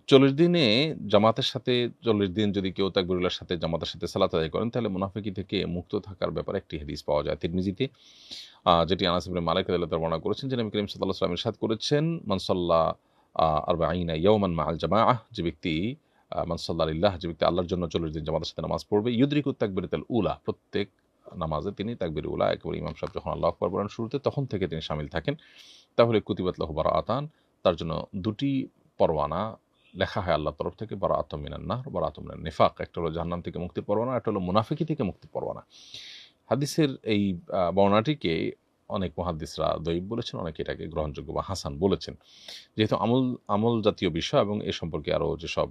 40 দিনে জামাতের সাথে 40 দিন যদি কেউ তাকবীরউলার সাথে জামাতের সাথে সালাত আদায় করেন তাহলে মুনাফিকি থেকে মুক্ত থাকার ব্যাপারে একটি হাদিস পাওয়া যায় তিরমিজিতে, যেটি আনাস ইবনে মালিক রাদিয়াল্লাহু তাআলা বর্ণনা করেছেন যে নবী করিম সাল্লাল্লাহু আলাইহি ওয়াসাল্লাম ইরশাদ করেছেন, মান সাল্লা আরবাঈনা ইয়াওমান মাআল জামাআহ, যে ব্যক্তি মান সাল্লা লিল্লাহ, যে ব্যক্তি আল্লাহর জন্য 40 দিন জামাতের সাথে নামাজ পড়বে, ইউদরিকুত তাকবীরাতুল উলা, প্রত্যেক নামাজে তিনি তাকবীর উলা একেবারে ইমাম সাহেব যখন আল্লাহু আকবার বলেন শুরুতে তখন থেকে তিনি শামিল থাকেন, তাহলে কুতিবাত লাহু বারাআতান, তার জন্য দুটি পরওয়ানা লেখা হয় আল্লাহর তরফ থেকে, বারাআতুম মিনান নার, বারাআতুম মিনান নিফাক। একটা হলো জাহান্নাম থেকে মুক্তির পরওয়ানা, একটা হলো মুনাফিকি থেকে মুক্তির পরওয়ানা। হাদিসের এই বর্ণনাটিকে অনেক মুহাদ্দিসরা দঈফ বলেছেন, অনেকে এটাকে গ্রহণযোগ্য বা হাসান বলেছেন। যেহেতু আমল জাতীয় বিষয় এবং এ সম্পর্কে আরও যেসব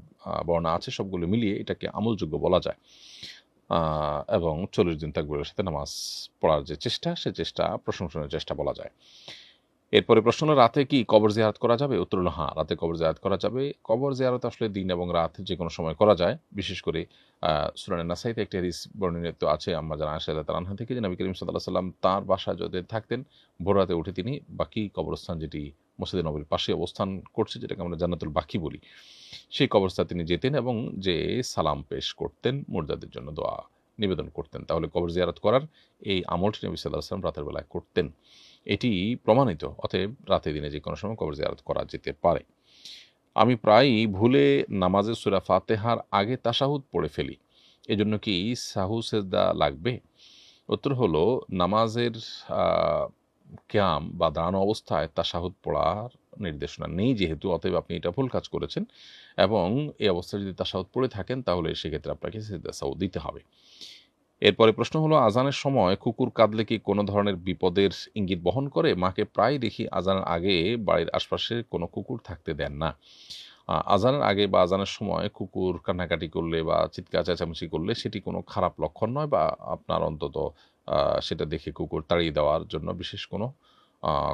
বর্ণনা আছে সবগুলো মিলিয়ে এটাকে আমলযোগ্য বলা যায়। এবং 40 দিন তাকবীরের সাথে নামাজ পড়ার যে চেষ্টা, সে চেষ্টা প্রশংসনীয় চেষ্টা বলা যায়। এরপরে প্রশ্ন হলো, রাতে কি কবর জিয়ারত করা যাবে? উত্তর হলো হ্যাঁ, রাতে কবর জিয়ারত করা যাবে। কবর জিয়ারত আসলে দিন এবং রাত যেকোনো সময় করা যায়। বিশেষ করে সুনানে নাসাইতে একটি হাদিস বর্ণিত আছে আম্মা জান আয়েশা রাদিয়াল্লাহু আনহা থেকে যে নবী করিম সাল্লাল্লাহু আলাইহি ওয়াসাল্লাম তাঁর বাসায় যদি থাকতেন, ভোর রাতে উঠে তিনি বাকি কবরস্থান, যেটি মসজিদে নববীর পাশে অবস্থান করছে, যেটাকে আমরা জান্নাতুল বাকি বলি, সেই কবরস্থানে তিনি যেতেন এবং যেয়ে সালাম পেশ করতেন, মুর্দাদের জন্য দোয়া নিবেদন করতেন। তাহলে কবর জিয়ারত করার এই আমলটি নবী সাল্লাল্লাহু আলাইহি ওয়াসাল্লাম রাতের বেলায় করতেন। এটি প্রমাণিত। অতএব রাতে দিনে যেকোনো সময় কবর জিয়ারত করা যেতে পারে। আমি প্রায়ই ভুলে নামাজে সূরা ফাতিহার আগে তাশাহুদ পড়ে ফেলি। এজন্য কি সাহু সেজদা লাগবে? উত্তর হলো, নামাজের আ কিয়াম বা দাঁড়ানো অবস্থায় তাশাহুদ পড়ার নির্দেশনা নেই যেহেতু, অতএব আপনি এটা ভুল কাজ করেছেন এবং এই অবস্থায় যদি তাশাহুদ পড়ে থাকেন তাহলে সেক্ষেত্রে আপনাকে সিজদা সাহু দিতে হবে। এরপরে প্রশ্ন হলো, আজানের সময় কুকুর কাঁদলে কি কোনো ধরনের বিপদের ইঙ্গিত বহন করে? মাকে প্রায় দেখি আজানের আগে বাড়ির আশপাশে কোনো কুকুর থাকতে দেন না। আজানের আগে বা আজানের সময় কুকুর কান্নাকাটি করলে বা চিৎকার চেঁচামেচি করলে সেটি কোনো খারাপ লক্ষণ নয়, বা আপনার অন্তত সেটা দেখে কুকুর তাড়িয়ে দেওয়ার জন্য বিশেষ কোনো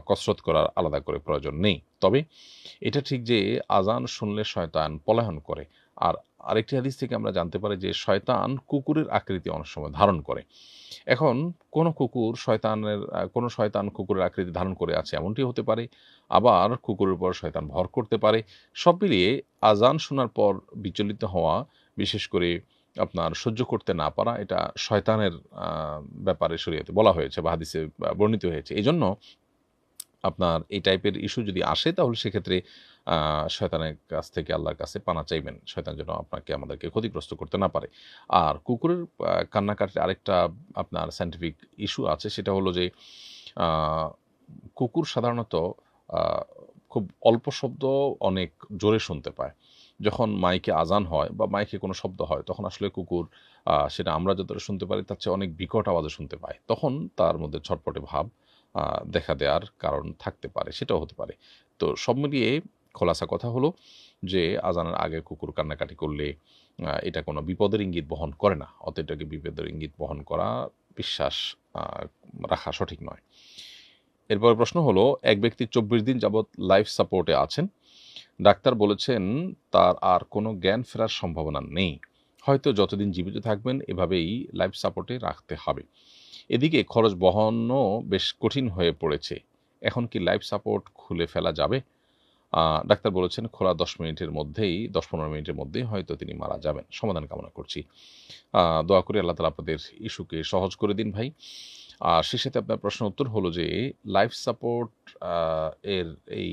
কসরত করার আলাদা করে প্রয়োজন নেই। তবে এটা ঠিক যে আজান শুনলে শয়তান পলায়ন করে। আর আরেকটি হাদিস থেকে আমরা জানতে পারি যে শয়তান কুকুরের আকৃতি অনেক সময় ধারণ করে। এখন কোনো শয়তান কুকুরের আকৃতি ধারণ করে আছে এমনটিও হতে পারে, আবার কুকুরের উপর শয়তান ভর করতে পারে। সব মিলিয়ে আজান শোনার পর বিচলিত হওয়া, বিশেষ করে আপনার সহ্য করতে না পারা, এটা শয়তানের ব্যাপারে শরীয়তে বলা হয়েছে বা হাদিসে বর্ণিত হয়েছে। এজন্য আপনার এই টাইপের ইস্যু যদি আসে তাহলে সেক্ষেত্রে শয়তানের কাছ থেকে আল্লাহর কাছে পানা চাইবেন। শয়তান যেন আমাদেরকে ক্ষতিগ্রস্ত করতে না পারে। আর কুকুরের কান্নাকাটির আরেকটা আপনার সায়েন্টিফিক ইস্যু আছে, সেটা হলো যে আ কুকুর সাধারণত আ খুব অল্প শব্দ অনেক জোরে শুনতে পায়। যখন মাইকে আজান হয় বা মাইকে কোনো শব্দ হয় তখন আসলে কুকুর সেটা আমরা যতটা শুনতে পারি তার চেয়ে অনেক বিকট আওয়াজে শুনতে পায়। তখন তার মধ্যে ছটপটে ভাব আ দেখা দেওয়ার কারণ থাকতে পারে, সেটাও হতে পারে। তো সব মিলিয়ে খোলাসা কথা হলো যে আজানের আগে কুকুর কান্নাকাটি করলে এটা কোনো বিপদের ইঙ্গিত বহন করে না। অতএব এটাকে বিপদের ইঙ্গিত বহন করা বিশ্বাস আ রাখা সঠিক নয়। এরপরে প্রশ্ন হলো, এক ব্যক্তি 24 দিন যাবৎ লাইফ সাপোর্টে আছেন। ডাক্তার বলেছেন তার আর কোনো জ্ঞান ফেরার সম্ভাবনা নেই। হয়তো যতদিন জীবিত থাকবেন এভাবেই লাইফ সাপোর্টে রাখতে হবে। এদিকে খরচ বহনও বেশ কঠিন হয়ে পড়েছে। এখন কি লাইফ সাপোর্ট খুলে ফেলা যাবে? ডাক্তার বলেছেন খোলা 10-15 মিনিটের মধ্যেই হয়তো তিনি মারা যাবেন। সমাধান কামনা করছি। দোয়া করি আল্লাহ তাআলা আপনাদের ইস্যুকে সহজ করে দিন ভাই। আর সেই সাথে আপনার প্রশ্নের উত্তর হলো যে লাইফ সাপোর্ট আ এর এই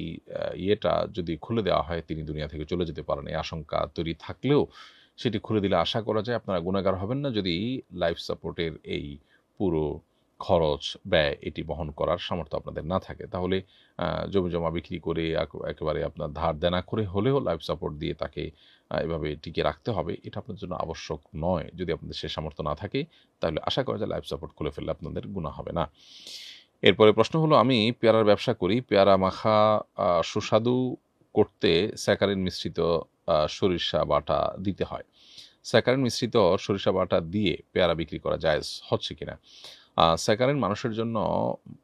ইয়েটা যদি খুলে দেওয়া হয় তিনি দুনিয়া থেকে চলে যেতে পারেন। এই আশঙ্কা তৈরি থাকলেও সেটি খুলে দিলে আশা করা যায় আপনারা গুনাহগার হবেন না যদি লাইফ সাপোর্টের এই পুরো খরচ, ব্যয় এটি বহন করার সামর্থ্য আপনাদের না থাকে। তাহলে জমিজমা বিক্রি করে একেবারে আপনার ধার দেনা করে হলেও লাইফ সাপোর্ট দিয়ে তাকে এভাবে টিকিয়ে রাখতে হবে। এটা আপনার জন্য আবশ্যক নয়। যদি আপনাদের সে সামর্থ্য না থাকে তাহলে আশা করা যায় লাইফ সাপোর্ট খুলে ফেললে আপনাদের গুনাহ হবে না। এরপরে প্রশ্ন হলো, আমি পেয়ারার ব্যবসা করি। পেয়ারা মাখা সুস্বাদু করতে স্যাকারিন মিশ্রিত সরিষা বাটা দিতে হয়। স্যাকারিন মিশ্রিত সরিষা বাটা দিয়ে পেয়ারা বিক্রি করা জায়েজ হচ্ছে কিনা? স্যাকারিন মানুষের জন্য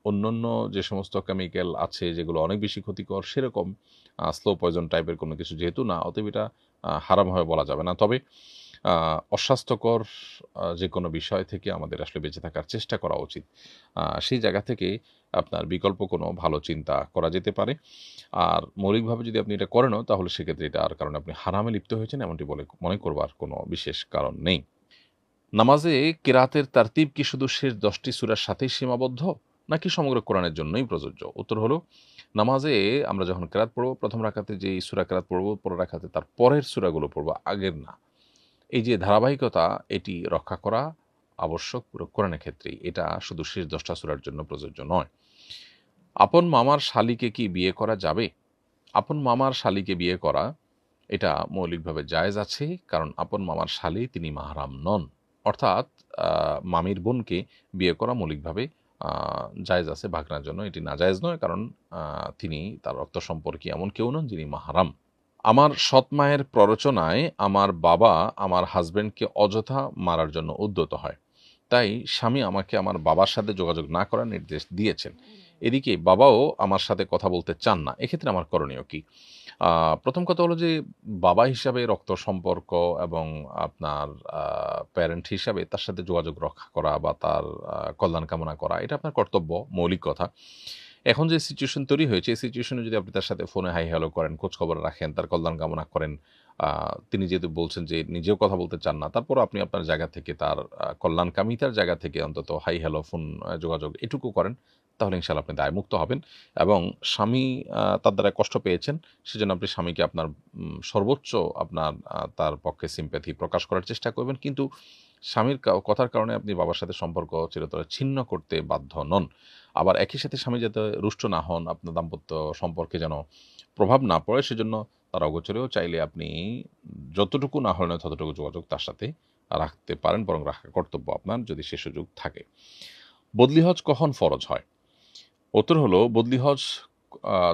অন্যান্য যে সমস্ত কেমিক্যাল আছে যেগুলো অনেক বেশি ক্ষতিকর সেরকম স্লো পয়জন টাইপের কোনো কিছু যেহেতু না, অতএব এটা হারাম হবে বলা যাবে না। তবে অস্বাস্থ্যকর যেকোনো বিষয় থেকে আমাদের আসলে বেঁচে থাকার চেষ্টা করা উচিত। সেই জায়গা থেকে আপনার বিকল্প কোনো ভালো চিন্তা করা যেতে পারে। আর মৌলিকভাবে যদি আপনি এটা করেনও তাহলে সেক্ষেত্রে এটার কারণে আপনি হারামে লিপ্ত হয়েছেন এমনটি বলে মনে করবার কোনো বিশেষ কারণ নেই। নামাজে কেরাতের তারতিব কি শুধু শেষ 10টি সূরার সাথেই সীমাবদ্ধ নাকি সমগ্র কোরআনের জন্যই প্রযোজ্য? উত্তর হলো, নামাজে আমরা যখন কেরাত পড়ব প্রথম রাকাতে যেই সূরা কেরাত পড়ব পরের রাকাতে তার পরের সূরাগুলো পড়ব, আগের না। এই যে ধারাবাহিকতা এটি রক্ষা করা আবশ্যক পুরো কোরআনের ক্ষেত্রেই। এটা শুধু শেষ 10টা সূরার জন্য প্রযোজ্য নয়। আপন মামার শালীকে কি বিয়ে করা যাবে? আপন মামার শালীকে বিয়ে করা এটা মৌলিকভাবে জায়েজ আছে, কারণ আপন মামার শালী তিনি মাহরাম নন। অর্থাৎ মামির বোনকে বিয়ে করা মৌলিকভাবে জায়েজ আছে ভাগনার জন্য, এটি নাজায়েজ নয়, কারণ তিনি তার রক্ত সম্পর্কে এমন কেউ নন যিনি মাহরাম। আমার সৎ মায়ের প্ররোচনায় আমার বাবা আমার হাজবেন্ডকে অযথা মারার জন্য উদ্যত হয়। তাই স্বামী আমাকে আমার বাবার সাথে যোগাযোগ না করার নির্দেশ দিয়েছেন। এদিকে বাবাও আমার সাথে কথা বলতে চান না। এক্ষেত্রে আমার করণীয় কি? প্রথম কথা হলো যে বাবা হিসাবে রক্ত সম্পর্ক এবং আপনার প্যারেন্ট হিসাবে তার সাথে যোগাযোগ রক্ষা করা বা তার কল্যাণ কামনা করা এটা আপনার কর্তব্য, মৌলিক কথা। এখন যে সিচুয়েশন তৈরি হয়েছে এই সিচুয়েশনে যদি আপনি তার সাথে ফোনে হাই হ্যালো করেন, খোঁজখবর রাখেন, তার কল্যাণ কামনা করেন, তিনি যেহেতু বলছেন যে নিজেও কথা বলতে চান না, তারপরও আপনি আপনার জায়গা থেকে তার কল্যাণকামিতার জায়গা থেকে অন্তত হাই হ্যালো ফোন যোগাযোগ এটুকু করেন, তাহলে ইনশাআল্লাহ আপনি দায়মুক্ত হবেন। এবং স্বামী তার দ্বারা কষ্ট পেয়েছেন, সেজন্য আপনি স্বামীকে আপনার সর্বোচ্চ আপনার তার পক্ষে সিম্প্যাথি প্রকাশ করার চেষ্টা করবেন। কিন্তু স্বামীর কথার কারণে আপনি বাবার সাথে সম্পর্ক চিরতরে ছিন্ন করতে বাধ্য নন। আবার একই সাথে স্বামী যাতে রুষ্ট না হন, আপনার দাম্পত্য সম্পর্কে যেন প্রভাব না পড়ে, সেজন্য তার অগোচরেও চাইলে আপনি যতটুকু না হলে ততটুকু যোগাযোগ তার সাথে রাখতে পারেন, বরং রাখার কর্তব্য আপনার যদি সে সুযোগ থাকে। বদলি হজ কখন ফরজ হয়? উত্তর হলো, বদলি হজ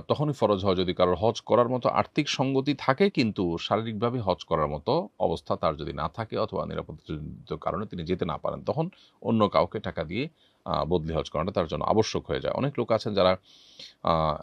তখনই ফরজ হয় যদি কারোর হজ করার মতো আর্থিক সঙ্গতি থাকে, কিন্তু শারীরিকভাবে হজ করার মতো অবস্থা তার যদি না থাকে অথবা নিরাপত্তাজনিত কারণে তিনি যেতে না পারেন, তখন অন্য কাউকে টাকা দিয়ে বদলি হজ করাটা তার জন্য আবশ্যক হয়ে যায়। অনেক লোক আছেন যারা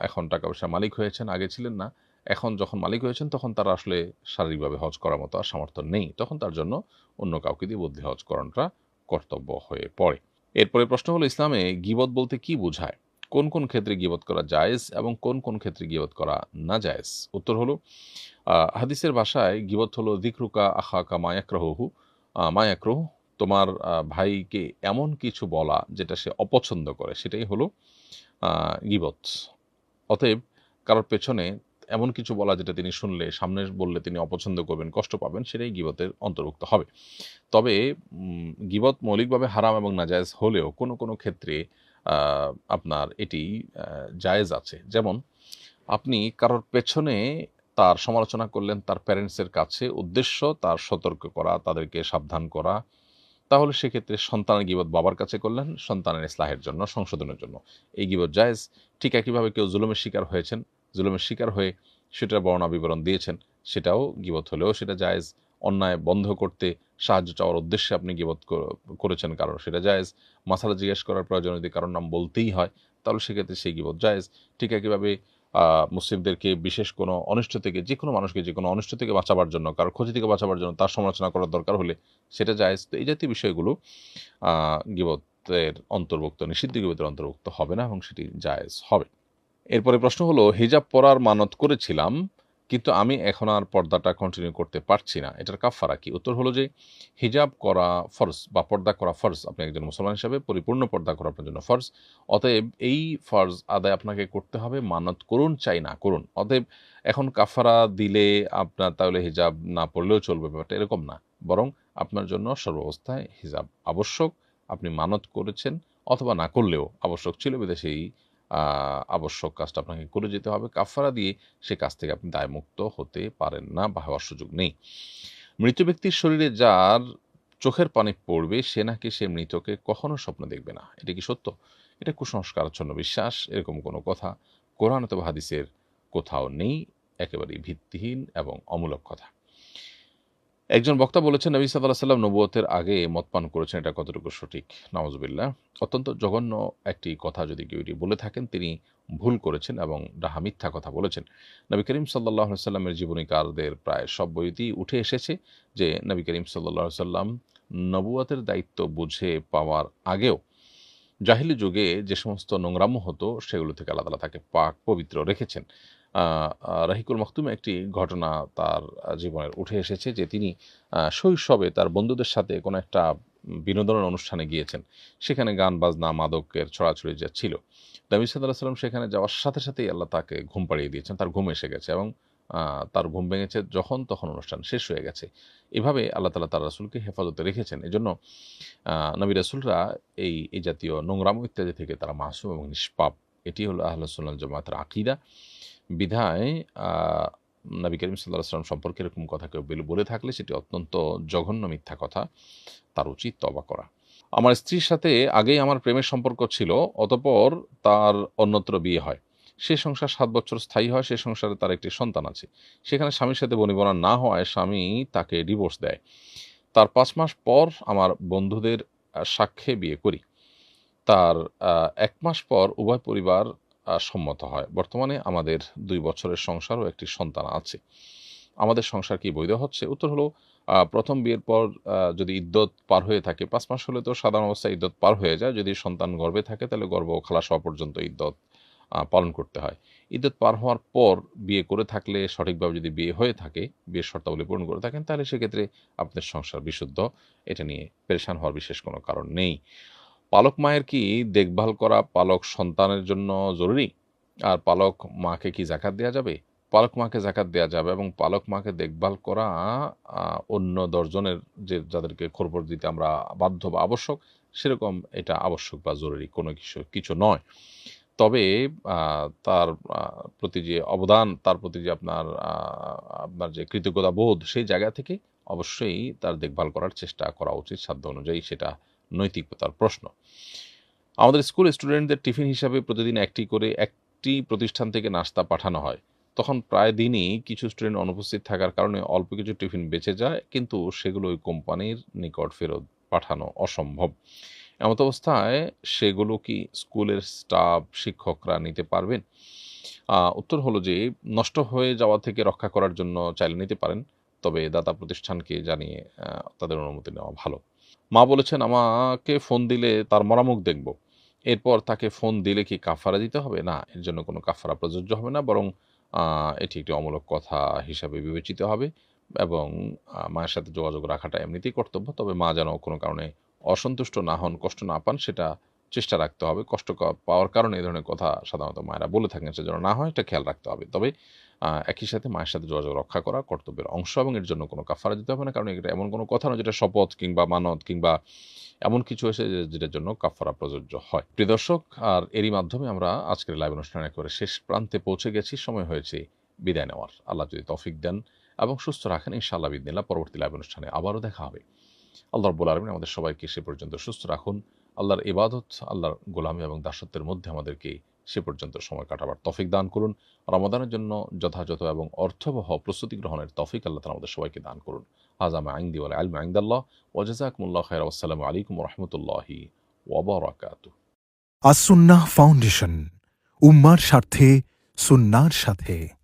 এখন টাকা পয়সার মালিক হয়েছেন, আগে ছিলেন না। এখন যখন মালিক হয়েছেন তখন তারা আসলে শারীরিকভাবে হজ করার মতো আর সামর্থ্য নেই। তখন তার জন্য অন্য কাউকে দিয়ে বদলি হজ করানোটা কর্তব্য হয়ে পড়ে। এরপরে প্রশ্ন হলো, ইসলামে গীবত বলতে কি বোঝায়? কোন কোন ক্ষেত্রে গীবত করা জায়েজ এবং কোন কোন ক্ষেত্রে গীবত করা নাজায়েজ? উত্তর হলো, হাদিসের ভাষায় গীবত হলো যিকরুকা আখাকা মা ইয়াকরাহুহু, মা ইয়াকরাহু, তোমার ভাইকে এমন কিছু বলা যেটা সে অপছন্দ করে, সেটাই হলো গীবত। অতএব কারোর পেছনে এমন কিছু বলা যেটা তিনি শুনলে, সামনে বললে তিনি অপছন্দ করবেন, কষ্ট পাবেন, সেটাই গীবতের অন্তর্ভুক্ত হবে। তবে গীবত মৌলিকভাবে হারাম এবং নাজায়েজ হলেও কোনো কোনো ক্ষেত্রে আপনার এটি জায়েজ আছে। যেমন আপনি কারোর পেছনে তার সমালোচনা করলেন তার প্যারেন্টসের কাছে, উদ্দেশ্য তার সতর্ক করা, তাদেরকে সাবধান করা। তাহলে সেক্ষেত্রে সন্তানের গীবত বাবার কাছে করলেন সন্তানের ইসলাহের জন্য, সংশোধনের জন্য। এই গীবত জায়েজ। ঠিক একইভাবে কেউ জুলুমের শিকার হয়েছেন, জুলুমের শিকার হয়ে সেটার বর্ণনা বিবরণ দিয়েছেন, সেটাও গীবত হলেও সেটা জায়েজ। অন্যায় বন্ধ করতে সাহায্য চাওয়ার উদ্দেশ্যে আপনি গীবত করেছেন কারণ, সেটা জায়েজ। মাসালা জিজ্ঞেস করার প্রয়োজন যদি কারোর নাম বলতেই হয়, তাহলে সেক্ষেত্রে সেই গীবত জায়েজ। ঠিক একইভাবে মুসলিমদেরকে বিশেষ কোনো অনিষ্ট থেকে, যে কোনো মানুষকে যে কোনো অনিষ্ট থেকে বাঁচাবার জন্য, কারোর ক্ষতি থেকে বাঁচাবার জন্য তার সমালোচনা করার দরকার হলে সেটা জায়েজ। তো এই জাতীয় বিষয়গুলো গীবতের অন্তর্ভুক্ত, নিষিদ্ধ গীবতের অন্তর্ভুক্ত হবে না এবং সেটি জায়েজ হবে। এরপরে প্রশ্ন হলো, হিজাব পরার মানত করেছিলাম কিন্তু আমি এখন আর পর্দাটা কন্টিনিউ করতে পারছি না, এটার কাফারা কি? উত্তর হলো যে হিজাব করা ফরজ বা পর্দা করা ফরজ। আপনি একজন মুসলমান হিসাবে পরিপূর্ণ পর্দা করা আপনার জন্য ফরজ। অতএব এই ফরজ আদায় আপনাকে করতে হবে, মানত করুন চাই না করুন। অতএব এখন কাফারা দিলে আপনার তাহলে হিজাব না পড়লেও চলবে, ব্যাপারটা এরকম না। বরং আপনার জন্য সর্বাবস্থায় হিজাব আবশ্যক। আপনি মানত করেছেন অথবা না করলেও আবশ্যক ছিল, বিধায় সেই আবশ্যক কাজটা আপনাকে করে যেতে হবে। কাফারা দিয়ে সে কাজ থেকে আপনি দায়মুক্ত হতে পারেন না বা হওয়ার সুযোগ নেই। মৃত ব্যক্তির শরীরে যার চোখের পানি পড়বে সে নাকি সে মৃতকে কখনো স্বপ্ন দেখবে না, এটা কি সত্য? এটা কুসংস্কারাচ্ছন্ন বিশ্বাস। এরকম কোনো কথা কোরআন অথবা হাদিসের কোথাও নেই, একেবারেই ভিত্তিহীন এবং অমূলক কথা। একজন বক্তা বলেছেন নবী সাল্লাল্লাহু আলাইহি ওয়াসাল্লাম নবুয়তের আগে মদ পান করেছেন, এটা কতটুকু সঠিক? নাউজুবিল্লাহ। অত্যন্ত জঘন্য একটি কথা যদি কেউ এটি বলে থাকেন, তিনি ভুল করেছেন এবং ডাহা মিথ্যা কথা বলেছেন। নবী করিম সাল্লাল্লাহু আলাইহি ওয়াসাল্লামের জীবনীকারদের প্রায় সব বইতেই উঠে এসেছে যে নবী করিম সাল্লাল্লাহু আলাইহি ওয়াসাল্লাম নবুয়তের দায়িত্ব বুঝে পাওয়ার আগেও জাহিলি যুগে যে সমস্ত নোংরামো হতো সেগুলো থেকে আল্লাহ তাআলা তাকে পাক পবিত্র রেখেছেন। আ আ রাহিকুল মাখতুম একটি ঘটনা তার জীবনের উঠে এসেছে যে তিনি শৈশবে তার বন্ধুদের সাথে কোনো একটা বিনোদনের অনুষ্ঠানে গিয়েছেন। সেখানে গান বাজনা মাদকের ছড়াছড়ি যা ছিল। নবী সাল্লাল্লাহু আলাইহি ওয়াসাল্লাম সেখানে যাওয়ার সাথে সাথেই আল্লাহ তাকে ঘুম পাড়িয়ে দিয়েছেন। তার ঘুম এসে গেছে এবং তার ঘুম ভেঙেছে যখন তখন অনুষ্ঠান শেষ হয়ে গেছে। এভাবে আল্লাহ তাআলা তার রাসূলকে হেফাজতে রেখেছেন। এজন্য নবী রাসূলরা এই জাতীয় নোংরামো ইত্যাদি থেকে তারা মাসুম এবং নিষ্পাপ। এটি হলো আহলে সুন্নাত ওয়াল জামাতের আকীদা। বিধায় আ নবী করিম সাল্লাল্লাহু আলাইহি ওয়াসাল্লাম সম্পর্কে এরকম কথা কেউ বলে থাকলে সেটি অত্যন্ত জঘন্য মিথ্যা কথা। তার উচিত তওবা করা। আমার স্ত্রীর সাথে আগেই আমার প্রেমের সম্পর্ক ছিল, অতঃপর তার অন্যত্র বিয়ে হয়। সে সংসার ৭ বছর স্থায়ী হয়, সে সংসারে তার একটি সন্তান আছে। সেখানে স্বামীর সাথে বনিবনা না হওয়ায় স্বামী তাকে ডিভোর্স দেয়। তার ৫ মাস পর আমার বন্ধুদের সাক্ষ্যে বিয়ে করি। তার ১ মাস পর উভয় পরিবার সম্মত হয়। বর্তমানে আমাদের ২ বছরের সংসার ও একটি সন্তান আছে। আমাদের সংসার কি বৈধ হচ্ছে? উত্তর হলো, ১ম বিয়ের পর যদি ইদ্যত পার হয়ে থাকে, ৫ মাস হলে তো সাধারণ অবস্থায় ইদ্যত পার হয়ে যায়। যদি সন্তান গর্ভে থাকে তাহলে গর্ভ খালাস হওয়া পর্যন্ত ইদ্যত পালন করতে হয়। ইদ্যত পার হওয়ার পর বিয়ে করে থাকলে, সঠিকভাবে যদি বিয়ে হয়ে থাকে, বিয়ের শর্তাবলী পূরণ করে থাকেন, তাহলে সেক্ষেত্রে আপনার সংসার বিশুদ্ধ। এটা নিয়ে পেরেশান হওয়ার বিশেষ কোনো কারণ নেই। পালক মায়ের কি দেখভাল করা পালক সন্তানের জন্য জরুরি? আর পালক মাকে কি যাকাত দেয়া যাবে? পালক মাকে যাকাত দেয়া যাবে এবং পালক মাকে দেখভাল করা অন্য ১০ জনের যাদেরকে খোরপোশ দিতে আমরা বাধ্য বা আবশ্যক, সেরকম এটা আবশ্যক বা জরুরি কোনো কিছু নয়। তবে তার প্রতি যে অবদান, তার প্রতি যে আপনার যে কৃতজ্ঞতাবোধ, সেই জায়গা থেকে অবশ্যই তার দেখভাল করার চেষ্টা করা উচিত সাধ্য অনুযায়ী। সেটা নৈতিকতার প্রশ্ন। আমাদের স্কুল স্টুডেন্টদের টিফিন হিসাবে প্রতিদিন একটি প্রতিষ্ঠান থেকে নাস্তা পাঠানো হয়। তখন প্রায় দিনই কিছু স্টুডেন্ট অনুপস্থিত থাকার কারণে অল্প কিছু টিফিন বেঁচে যায়, কিন্তু সেগুলো ওই কোম্পানির নিকট ফেরত পাঠানো অসম্ভব। এমত অবস্থায় সেগুলো কি স্কুলের স্টাফ, শিক্ষকরা নিতে পারবেন? উত্তর হলো যে নষ্ট হয়ে যাওয়া থেকে রক্ষা করার জন্য চাইলে নিতে পারেন। তবে দাতা প্রতিষ্ঠানকে জানিয়ে তাদের অনুমতি নেওয়া ভালো। মা বলেছেন, আমাকে ফোন দিলে তার মরামুখ দেখব। এরপর তাকে ফোন দিলে কি কাফারা দিতে হবে? না, এর জন্য কোনো কাফারা প্রযোজ্য হবে না, বরং এটি একটি অমূলক কথা হিসাবে বিবেচিত হবে এবং মায়ের সাথে যোগাযোগ রাখাটা এমনিতেই কর্তব্য। তবে মা যেন কোনো কারণে অসন্তুষ্ট না হন, কষ্ট না পান, সেটা চেষ্টা রাখতে হবে। কষ্ট পাওয়ার কারণে এই ধরনের কথা সাধারণত মায়েরা বলে থাকেন, সেজন্য না হয় এটা খেয়াল রাখতে হবে। তবে একই সাথে মায়ের সাথে যোগাযোগ রক্ষা করা কর্তব্যের অংশ এবং এর জন্য কোনো কাফারা দিতে হবে না। কারণ এটা এমন কোনো কথা নয় যেটা শপথ কিংবা মানত কিংবা এমন কিছু এসে যেটার জন্য কাফারা প্রযোজ্য হয়। প্রিয় দর্শক, আর এরই মাধ্যমে আমরা আজকের লাইভ অনুষ্ঠানের একেবারে শেষ প্রান্তে পৌঁছে গেছি। সময় হয়েছে বিদায় নেওয়ার। আল্লাহ যদি তৌফিক দেন এবং সুস্থ রাখেন, ইনশাআল্লাহ বিইذনিল্লাহ পরবর্তী লাইভ অনুষ্ঠানে আবারও দেখা হবে। আল্লাহ রাব্বুল আলামিন আমাদের সবাইকে সে পর্যন্ত সুস্থ রাখুন। আল্লাহর ইবাদত, আল্লাহর গোলামি এবং দাসত্বের মধ্যে আমাদেরকে সে পর্যন্ত সময় কাটাবার তৌফিক দান করুন। রমাদানের জন্য যথাযথ এবং অর্থবহ প্রস্তুতি গ্রহণের তৌফিক আল্লাহ তাআলা আমাদের সবাইকে দান করুন। হাযা মা ইনদি ওয়াল ইলমু ইনদাল্লাহ ওয়া জাযাকুমুল্লাহু খাইরান ওয়া আসসালামু আলাইকুম ওয়া রাহমাতুল্লাহি ওয়া বারাকাতুহু। আসুন্নাহ ফাউন্ডেশন, উম্মার স্বার্থে সুন্নাহর সাথে।